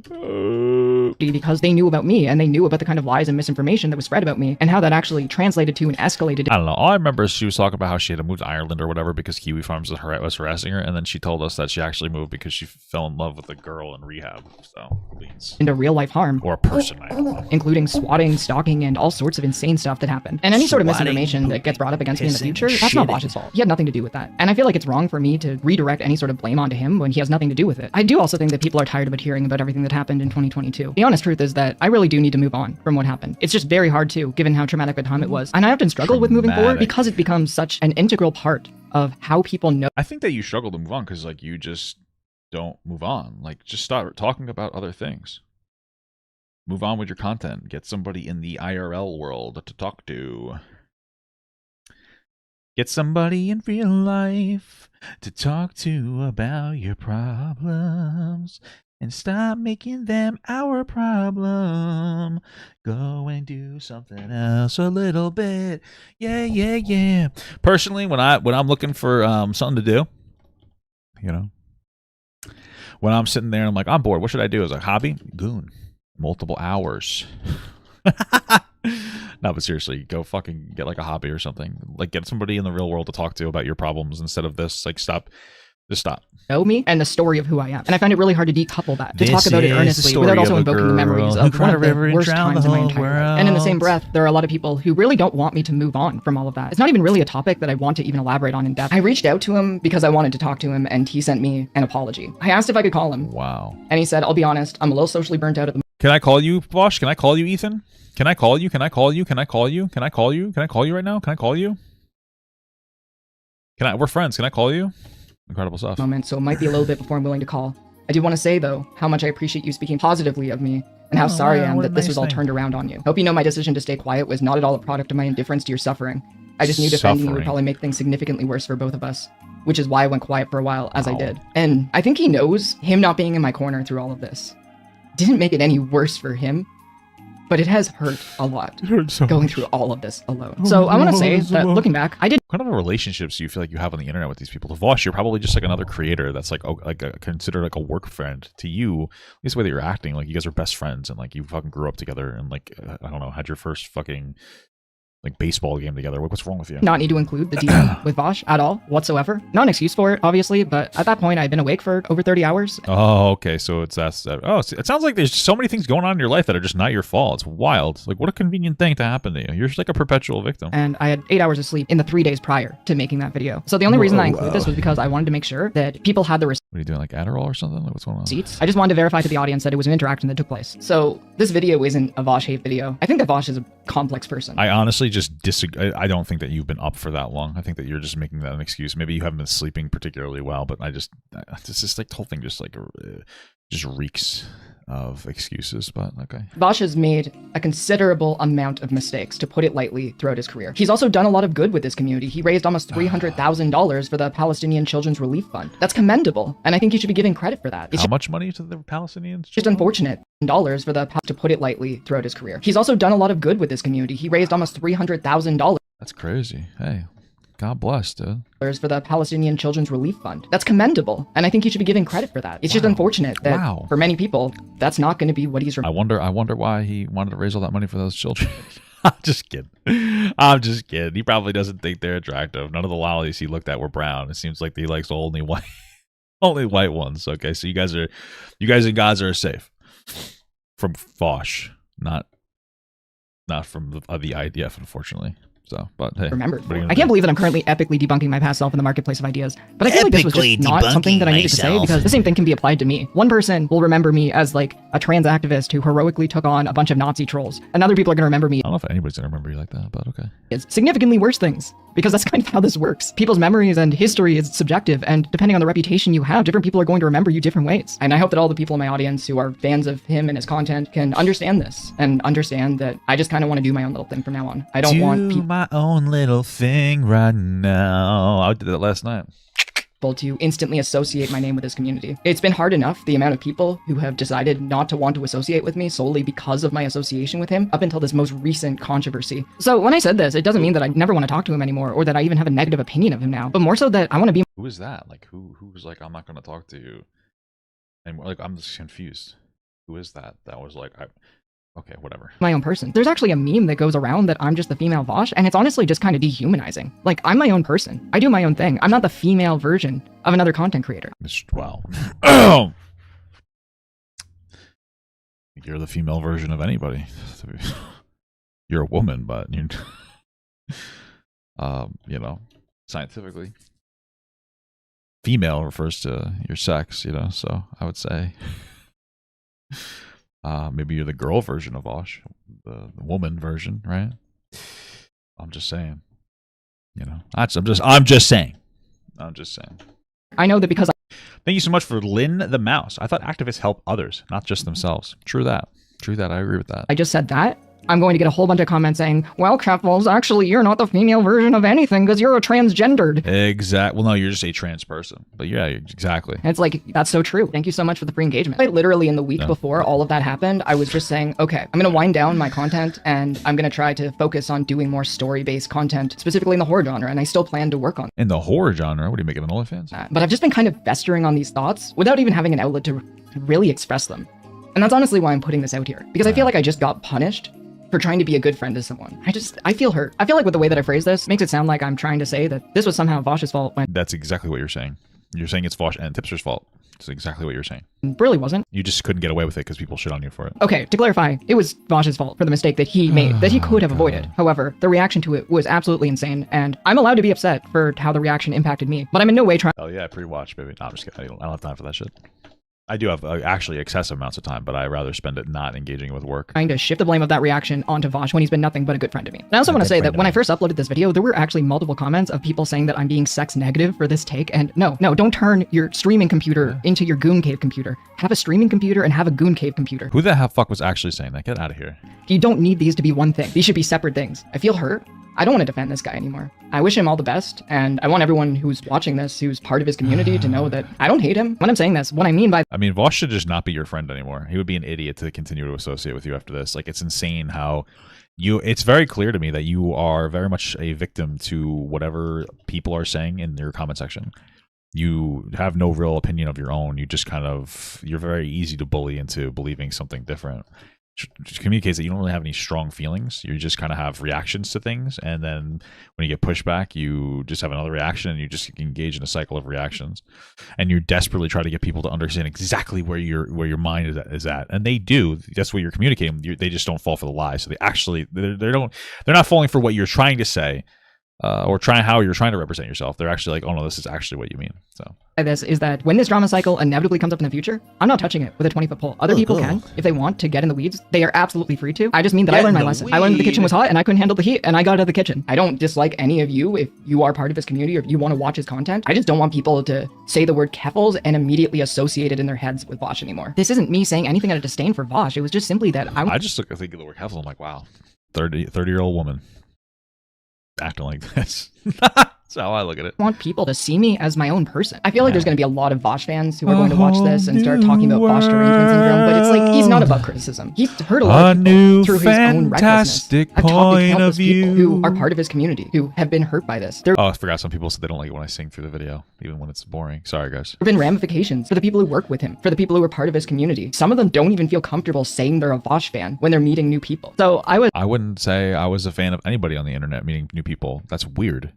[SPEAKER 2] Because they knew about me and they knew about the kind of lies and misinformation that was spread about me and how that actually translated to and escalated.
[SPEAKER 1] I don't know. All I remember is she was talking about how she had to move to Ireland or whatever because Kiwi Farms was harassing her, and then she told us that she actually moved because she fell in love with a girl in rehab. So please.
[SPEAKER 2] Into real life harm.
[SPEAKER 1] Or a person, I don't know.
[SPEAKER 2] Including swatting, stalking, and all sorts of insane stuff that happened. And any sort of misinformation that gets brought up against me in the future, that's not Vosh's fault. He had nothing to do with that. And I feel like it's wrong for me to redirect any sort of blame onto him when he has nothing to do with it. I do also think that people are tired of hearing about everything that happened in 2022. The honest truth is that I really do need to move on from what happened. It's just very hard to, given how traumatic a time it was. And I often struggle with moving forward because it becomes such an integral part of how people know.
[SPEAKER 1] I think that you struggle to move on because like you just don't move on. Like just start talking about other things. Move on with your content. Get somebody in the IRL world to talk to. Get somebody in real life to talk to about your problems. And stop making them our problem. Go and do something else a little bit. Yeah. Personally, when I'm looking for something to do, you know, when I'm sitting there and I'm like, I'm bored. What should I do? As a hobby? Goon. Multiple hours. No, but seriously, go fucking get like a hobby or something. Like get somebody in the real world to talk to about your problems instead of this. Like stop. Just stop.
[SPEAKER 2] Know me and the story of who I am. And I find it really hard to decouple that, to talk about it earnestly without also invoking the memories of one of the worst times in my entire life. And in the same breath, there are a lot of people who really don't want me to move on from all of that. It's not even really a topic that I want to even elaborate on in depth. I reached out to him because I wanted to talk to him, and he sent me an apology. I asked if I could call him.
[SPEAKER 1] Wow.
[SPEAKER 2] And he said, I'll be honest, I'm a little socially burnt out at the moment.
[SPEAKER 1] Can I call you, Vosh? Can I call you, Ethan? Can I call you? Can I call you? Can I call you? Can I call you? Can I call you right now? Can I call you? We're friends. Can I call you? Incredible stuff.
[SPEAKER 2] So it might be a little bit before I'm willing to call. I do want to say, though, how much I appreciate you speaking positively of me and how sorry I am
[SPEAKER 1] what a
[SPEAKER 2] that this
[SPEAKER 1] nice
[SPEAKER 2] was all
[SPEAKER 1] thing.
[SPEAKER 2] turned around on you. Hope you know my decision to stay quiet was not at all a product of my indifference to your suffering. I just knew defending you would probably make things significantly worse for both of us, which is why I went quiet for a while as I did. And I think he knows him not being in my corner through all of this didn't make it any worse for him, but it has hurt a lot going through all of this alone. So I want to say that looking back, I did.
[SPEAKER 1] What kind of relationships do you feel like you have on the internet with these people? To Vosh, you're probably just like another creator that's like considered like a work friend to you. At least the way that you're acting, like you guys are best friends and like you fucking grew up together and like I don't know, had your first fucking like baseball game together. What's wrong with you?
[SPEAKER 2] Not need to include the DM with Vosh at all whatsoever. Not an excuse for it, obviously, but at that point I'd been awake for over 30 hours.
[SPEAKER 1] Oh, okay. So it's that. Oh, it sounds like there's so many things going on in your life that are just not your fault. It's wild. Like what a convenient thing to happen to you. You're just like a perpetual victim.
[SPEAKER 2] And I had 8 hours of sleep in the 3 days prior to making that video. So the only reason I include this was because I wanted to make sure that people had the
[SPEAKER 1] What are you doing, like Adderall or something? Like what's going on?
[SPEAKER 2] receipts. I just wanted to verify to the audience that it was an interaction that took place. So this video isn't a Vosh hate video. I think that Vosh is a complex person.
[SPEAKER 1] I honestly just disagree. I don't think that you've been up for that long. I think that you're just making that an excuse. Maybe you haven't been sleeping particularly well, but it's just like the whole thing just like just reeks of excuses, but okay.
[SPEAKER 2] Vosh has made a considerable amount of mistakes, to put it lightly, throughout his career. He's also done a lot of good with this community. He raised almost $300,000 for the Palestinian Children's Relief Fund. That's commendable, and I think he should be given credit for that. It's
[SPEAKER 1] How much money to the Palestinians?
[SPEAKER 2] just unfortunate dollars for the, to put it lightly, throughout his career. He's also done a lot of good with this community. He raised almost $300,000
[SPEAKER 1] That's crazy. Hey, God bless, dude.
[SPEAKER 2] for the Palestinian Children's Relief Fund. That's commendable, and I think he should be given credit for that. It's just unfortunate that for many people, that's not going to be what he's.
[SPEAKER 1] I wonder why he wanted to raise all that money for those children. I'm just kidding. I'm just kidding. He probably doesn't think they're attractive. None of the lollies he looked at were brown. It seems like he likes only white, only white ones. Okay, so you guys and gods are safe from Vosh, not from the IDF, unfortunately. So, but hey,
[SPEAKER 2] remember, I can't believe that I'm currently epically debunking my past self in the marketplace of ideas, but I feel like this was just not something that I needed to say, because the same thing can be applied to me. One person will remember me as like a trans activist who heroically took on a bunch of Nazi trolls, and other people are going to remember me.
[SPEAKER 1] I don't know if anybody's going to remember you like that, but okay.
[SPEAKER 2] Is significantly worse things, because that's kind of how this works. People's memories and history is subjective, and depending on the reputation you have, different people are going to remember you different ways. And I hope that all the people in my audience who are fans of him and his content can understand this, and understand that I just kind of want to do my own little thing from now on. I don't want people
[SPEAKER 1] my own little thing right now. I did that last night.
[SPEAKER 2] To instantly associate my name with this community. It's been hard enough, the amount of people who have decided not to want to associate with me solely because of my association with him up until this most recent controversy. So when I said this, it doesn't mean that I never want to talk to him anymore, or that I even have a negative opinion of him now, but more so that I want to be.
[SPEAKER 1] Who is that? Like who's like, I'm not going to talk to you? And like, I'm just confused. Who is that? That was like, okay, whatever.
[SPEAKER 2] My own person. There's actually a meme that goes around that I'm just the female Vosh, and it's honestly just kind of dehumanizing. Like, I'm my own person. I do my own thing. I'm not the female version of another content creator.
[SPEAKER 1] Wow. You're the female version of anybody. You're a woman, but you're, you know, scientifically, female refers to your sex, you know, so I would say maybe you're the girl version of Vosh, the woman version, right? I'm just saying, you know, I'm just saying.
[SPEAKER 2] I know that because
[SPEAKER 1] Thank you so much for Lynn the Mouse. I thought activists help others, not just themselves. True that. I agree with that.
[SPEAKER 2] I just said that, I'm going to get a whole bunch of comments saying, well, Keffals, actually, you're not the female version of anything because you're a transgendered.
[SPEAKER 1] Exactly. Well, no, you're just a trans person. But yeah, exactly.
[SPEAKER 2] And it's like, that's so true. Thank you so much for the free engagement. Like, literally in the week before all of that happened, I was just saying, okay, I'm going to wind down my content and I'm going to try to focus on doing more story-based content, specifically in the horror genre. And I still plan to work on
[SPEAKER 1] In the horror genre? What are you making, an OnlyFans?
[SPEAKER 2] that. But I've just been kind of festering on these thoughts without even having an outlet to really express them. And that's honestly why I'm putting this out here. Because I feel like I just got punished for trying to be a good friend to someone. I feel hurt. I feel like with the way that I phrase this makes it sound like I'm trying to say that this was somehow Vosh's fault when
[SPEAKER 1] That's exactly what you're saying. You're saying it's Vosh and Tipster's fault. That's exactly what you're saying.
[SPEAKER 2] it really wasn't.
[SPEAKER 1] You just couldn't get away with it because people shit on you for it.
[SPEAKER 2] Okay, to clarify, it was Vosh's fault for the mistake that he made, that he could have avoided. However, the reaction to it was absolutely insane, and I'm allowed to be upset for how the reaction impacted me, but I'm in no way trying
[SPEAKER 1] Oh yeah, pre-watch, baby. No, I'm just kidding. I don't have time for that shit. I do have actually excessive amounts of time, but I rather spend it not engaging with work.
[SPEAKER 2] Trying to shift the blame of that reaction onto Vosh when he's been nothing but a good friend to me. And I also want to say that when I first uploaded this video, there were actually multiple comments of people saying that I'm being sex negative for this take. And no, don't turn your streaming computer into your goon cave computer. Have a streaming computer and have a goon cave computer.
[SPEAKER 1] Who the fuck was actually saying that? Get out of here.
[SPEAKER 2] You don't need these to be one thing. These should be separate things. I feel hurt. I don't want to defend this guy anymore. I wish him all the best, and I want everyone who's watching this, who's part of his community, to know that I don't hate him. When I'm saying this, what I mean by...
[SPEAKER 1] I mean, Vosh should just not be your friend anymore. He would be an idiot to continue to associate with you after this. Like, it's insane how it's very clear to me that you are very much a victim to whatever people are saying in your comment section. You have no real opinion of your own. You just you're very easy to bully into believing something different. Which communicates that you don't really have any strong feelings. You just kind of have reactions to things, and then when you get pushback, you just have another reaction, and you just engage in a cycle of reactions. And you desperately try to get people to understand exactly where your mind is at, and they do. That's what you're communicating. They just don't fall for the lie. So they're not falling for what you're trying to say. Or how you're trying to represent yourself. They're actually like, oh no, this is actually what you mean. So
[SPEAKER 2] this is that when this drama cycle inevitably comes up in the future, I'm not touching it with a 20-foot pole. Other people can, if they want to get in the weeds. They are absolutely free to. I just mean that I learned my lesson. I learned that the kitchen was hot and I couldn't handle the heat, and I got out of the kitchen. I don't dislike any of you if you are part of his community or if you want to watch his content. I just don't want people to say the word Keffals and immediately associate it in their heads with Vosh anymore. This isn't me saying anything out of disdain for Vosh. It was just simply that
[SPEAKER 1] I just think of the word Keffals. I'm like, wow, 30-year-old woman acting like this. That's how I look at it.
[SPEAKER 2] I want people to see me as my own person. I feel like there's going to be a lot of Vosh fans who are going to watch this and start talking about Vosh derangement syndrome, but it's like, he's not above criticism. He's hurt a lot of people through his own recklessness. I've talked to countless people who are part of his community who have been hurt by this.
[SPEAKER 1] I forgot some people said they don't like it when I sing through the video, even when it's boring. Sorry, guys.
[SPEAKER 2] There have been ramifications for the people who work with him, for the people who are part of his community. Some of them don't even feel comfortable saying they're a Vosh fan when they're meeting new people. So I
[SPEAKER 1] wouldn't say I was a fan of anybody on the internet meeting new people. That's weird.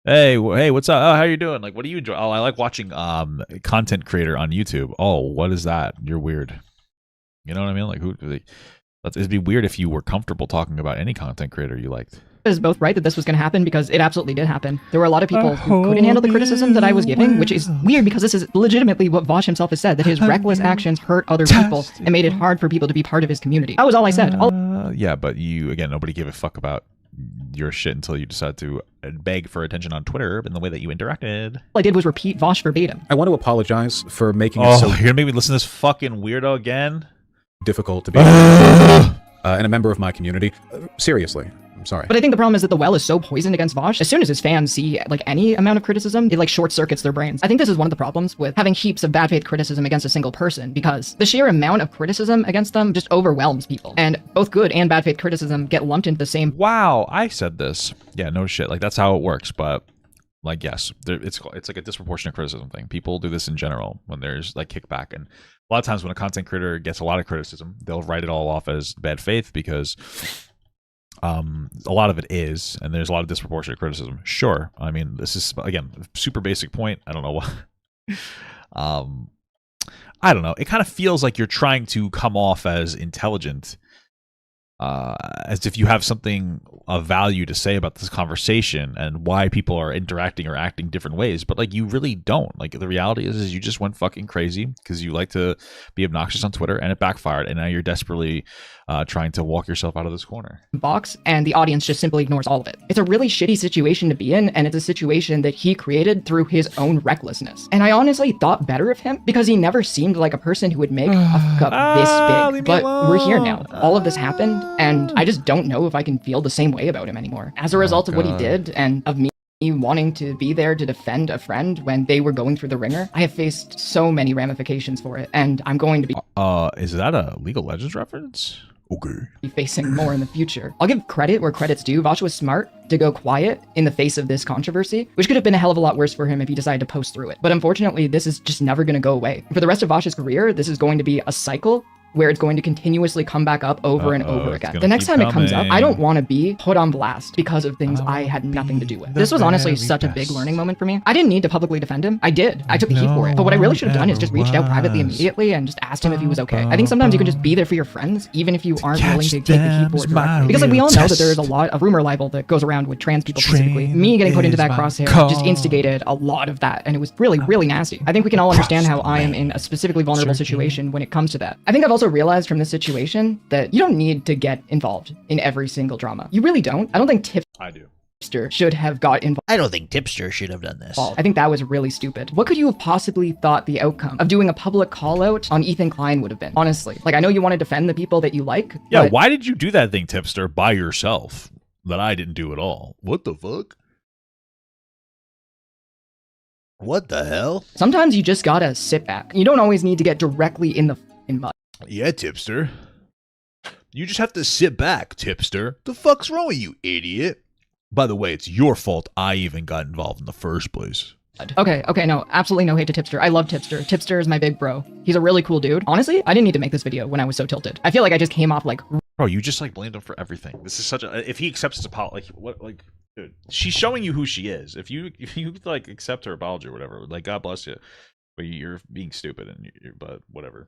[SPEAKER 1] Hey, what's up? Oh, how you doing? Like, what do you enjoy? Oh, I like watching content creator on YouTube. Oh, what is that? You're weird. You know what I mean? Like, it'd be weird if you were comfortable talking about any content creator you liked.
[SPEAKER 2] Is both right that this was going to happen, because it absolutely did happen. There were a lot of people who couldn't handle the criticism that I was giving, which is weird because this is legitimately what Vosh himself has said, that his reckless actions hurt other people and made it hard for people to be part of his community. That was all I said.
[SPEAKER 1] Yeah, but nobody gave a fuck about your shit until you decided to beg for attention on Twitter in the way that you interacted.
[SPEAKER 2] All I did was repeat Vosh verbatim.
[SPEAKER 4] I want to apologize for making it so...
[SPEAKER 1] you're gonna make me listen to this fucking weirdo again?
[SPEAKER 4] ...difficult to be and a member of my community. Seriously. I'm sorry.
[SPEAKER 2] But I think the problem is that the well is so poisoned against Vosh. As soon as his fans see like any amount of criticism, it like short circuits their brains. I think this is one of the problems with having heaps of bad faith criticism against a single person, because the sheer amount of criticism against them just overwhelms people. And both good and bad faith criticism get lumped into the same.
[SPEAKER 1] Wow, I said this. Yeah, no shit. Like, that's how it works. But like, yes, it's like a disproportionate criticism thing. People do this in general when there's like kickback. And a lot of times when a content creator gets a lot of criticism, they'll write it all off as bad faith because a lot of it is, and there's a lot of disproportionate criticism. Sure. I mean, this is, again, a super basic point. I don't know why. I don't know. It kind of feels like you're trying to come off as intelligent, as if you have something of value to say about this conversation and why people are interacting or acting different ways. But like, you really don't. Like, the reality is you just went fucking crazy because you like to be obnoxious on Twitter, and it backfired, and now you're desperately trying to walk yourself out of this corner.
[SPEAKER 2] Box, and the audience just simply ignores all of it. It's a really shitty situation to be in, and it's a situation that he created through his own recklessness. And I honestly thought better of him because he never seemed like a person who would make a fuck up this big. But we're here now. All of this happened, and I just don't know if I can feel the same way about him anymore. As a result of what he did, and of me wanting to be there to defend a friend when they were going through the ringer, I have faced so many ramifications for it, and I'm going to be
[SPEAKER 1] is that a League of Legends reference? Okay.
[SPEAKER 2] Be facing more in the future. I'll give credit where credit's due. Vosh was smart to go quiet in the face of this controversy, which could have been a hell of a lot worse for him if he decided to post through it. But unfortunately, this is just never going to go away. For the rest of Vosh's career, this is going to be a cycle where it's going to continuously come back up over and over again. The next time it comes up, I don't want to be put on blast because of things I had nothing to do with. This was honestly such a big learning moment for me. I didn't need to publicly defend him. I did. I took the heat for it. But what I really should have done is just reached out privately immediately and just asked him if he was okay. I think sometimes you can just be there for your friends, even if you aren't willing to take the heat for it directly. Because like, we all know that there is a lot of rumor libel that goes around with trans people specifically. Me getting put into that crosshair just instigated a lot of that, and it was really, really nasty. I think we can all understand how I am in a specifically vulnerable situation when it comes to that. I think I've also realized from this situation that you don't need to get involved in every single drama. You really don't. I don't think Tipster should have got involved.
[SPEAKER 5] I don't think Tipster should have done this.
[SPEAKER 2] I think that was really stupid. What could you have possibly thought the outcome of doing a public call out on Ethan Klein would have been? Honestly, like, I know you want to defend the people that you like.
[SPEAKER 1] Yeah,
[SPEAKER 2] but
[SPEAKER 1] why did you do that thing, Tipster, by yourself that I didn't do at all? What the fuck?
[SPEAKER 5] What the hell?
[SPEAKER 2] sometimes you just gotta sit back. You don't always need to get directly in the mud.
[SPEAKER 3] Yeah, Tipster. You just have to sit back, Tipster. The fuck's wrong with you, idiot? By the way, it's your fault I even got involved in the first place.
[SPEAKER 2] Okay, no, absolutely no hate to Tipster. I love Tipster. Tipster is my big bro. He's a really cool dude. Honestly, I didn't need to make this video when I was so tilted. I feel like I just came off like...
[SPEAKER 1] Bro, you just like blamed him for everything. This is such a... If he accepts his apology, like, what, like... Dude, she's showing you who she is. If you like accept her apology or whatever, like, God bless you. But you're being stupid, and but whatever.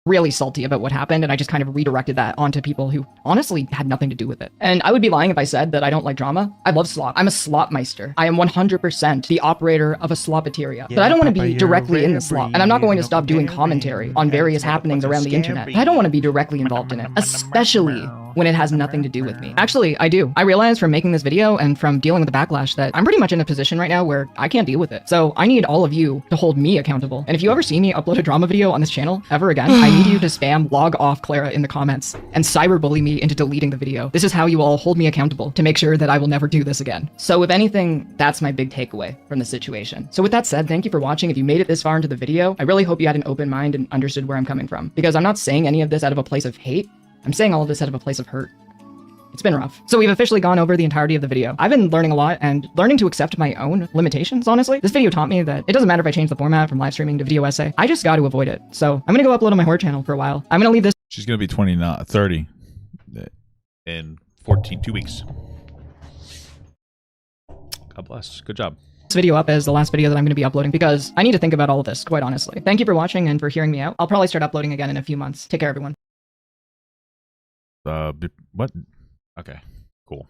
[SPEAKER 2] really salty about what happened, and I just kind of redirected that onto people who honestly had nothing to do with it. And I would be lying if I said that I don't like drama. I love slop. I'm a slopmeister. I am 100% the operator of a slopateria. But I don't want to be directly in the slop, and I'm not going to stop doing commentary on various happenings around the internet. But I don't want to be directly involved in it, especially when it has nothing to do with me. Actually, I do. I realized from making this video and from dealing with the backlash that I'm pretty much in a position right now where I can't deal with it. So I need all of you to hold me accountable. And if you ever see me upload a drama video on this channel ever again, I need you to spam log off Clara in the comments and cyberbully me into deleting the video. This is how you all hold me accountable to make sure that I will never do this again. So if anything, that's my big takeaway from the situation. So with that said, thank you for watching. If you made it this far into the video, I really hope you had an open mind and understood where I'm coming from, because I'm not saying any of this out of a place of hate. I'm saying all of this out of a place of hurt. It's been rough. So we've officially gone over the entirety of the video. I've been learning a lot and learning to accept my own limitations, honestly. This video taught me that it doesn't matter if I change the format from live streaming to video essay. I just got to avoid it. So I'm going to go upload on my horror channel for a while. I'm going to leave this.
[SPEAKER 1] She's going to be 30 in 2 weeks. God bless. Good job.
[SPEAKER 2] Video up as the last video that I'm going to be uploading because I need to think about all of this, quite honestly. Thank you for watching and for hearing me out. I'll probably start uploading again in a few months. Take care, everyone.
[SPEAKER 1] What? Okay, cool.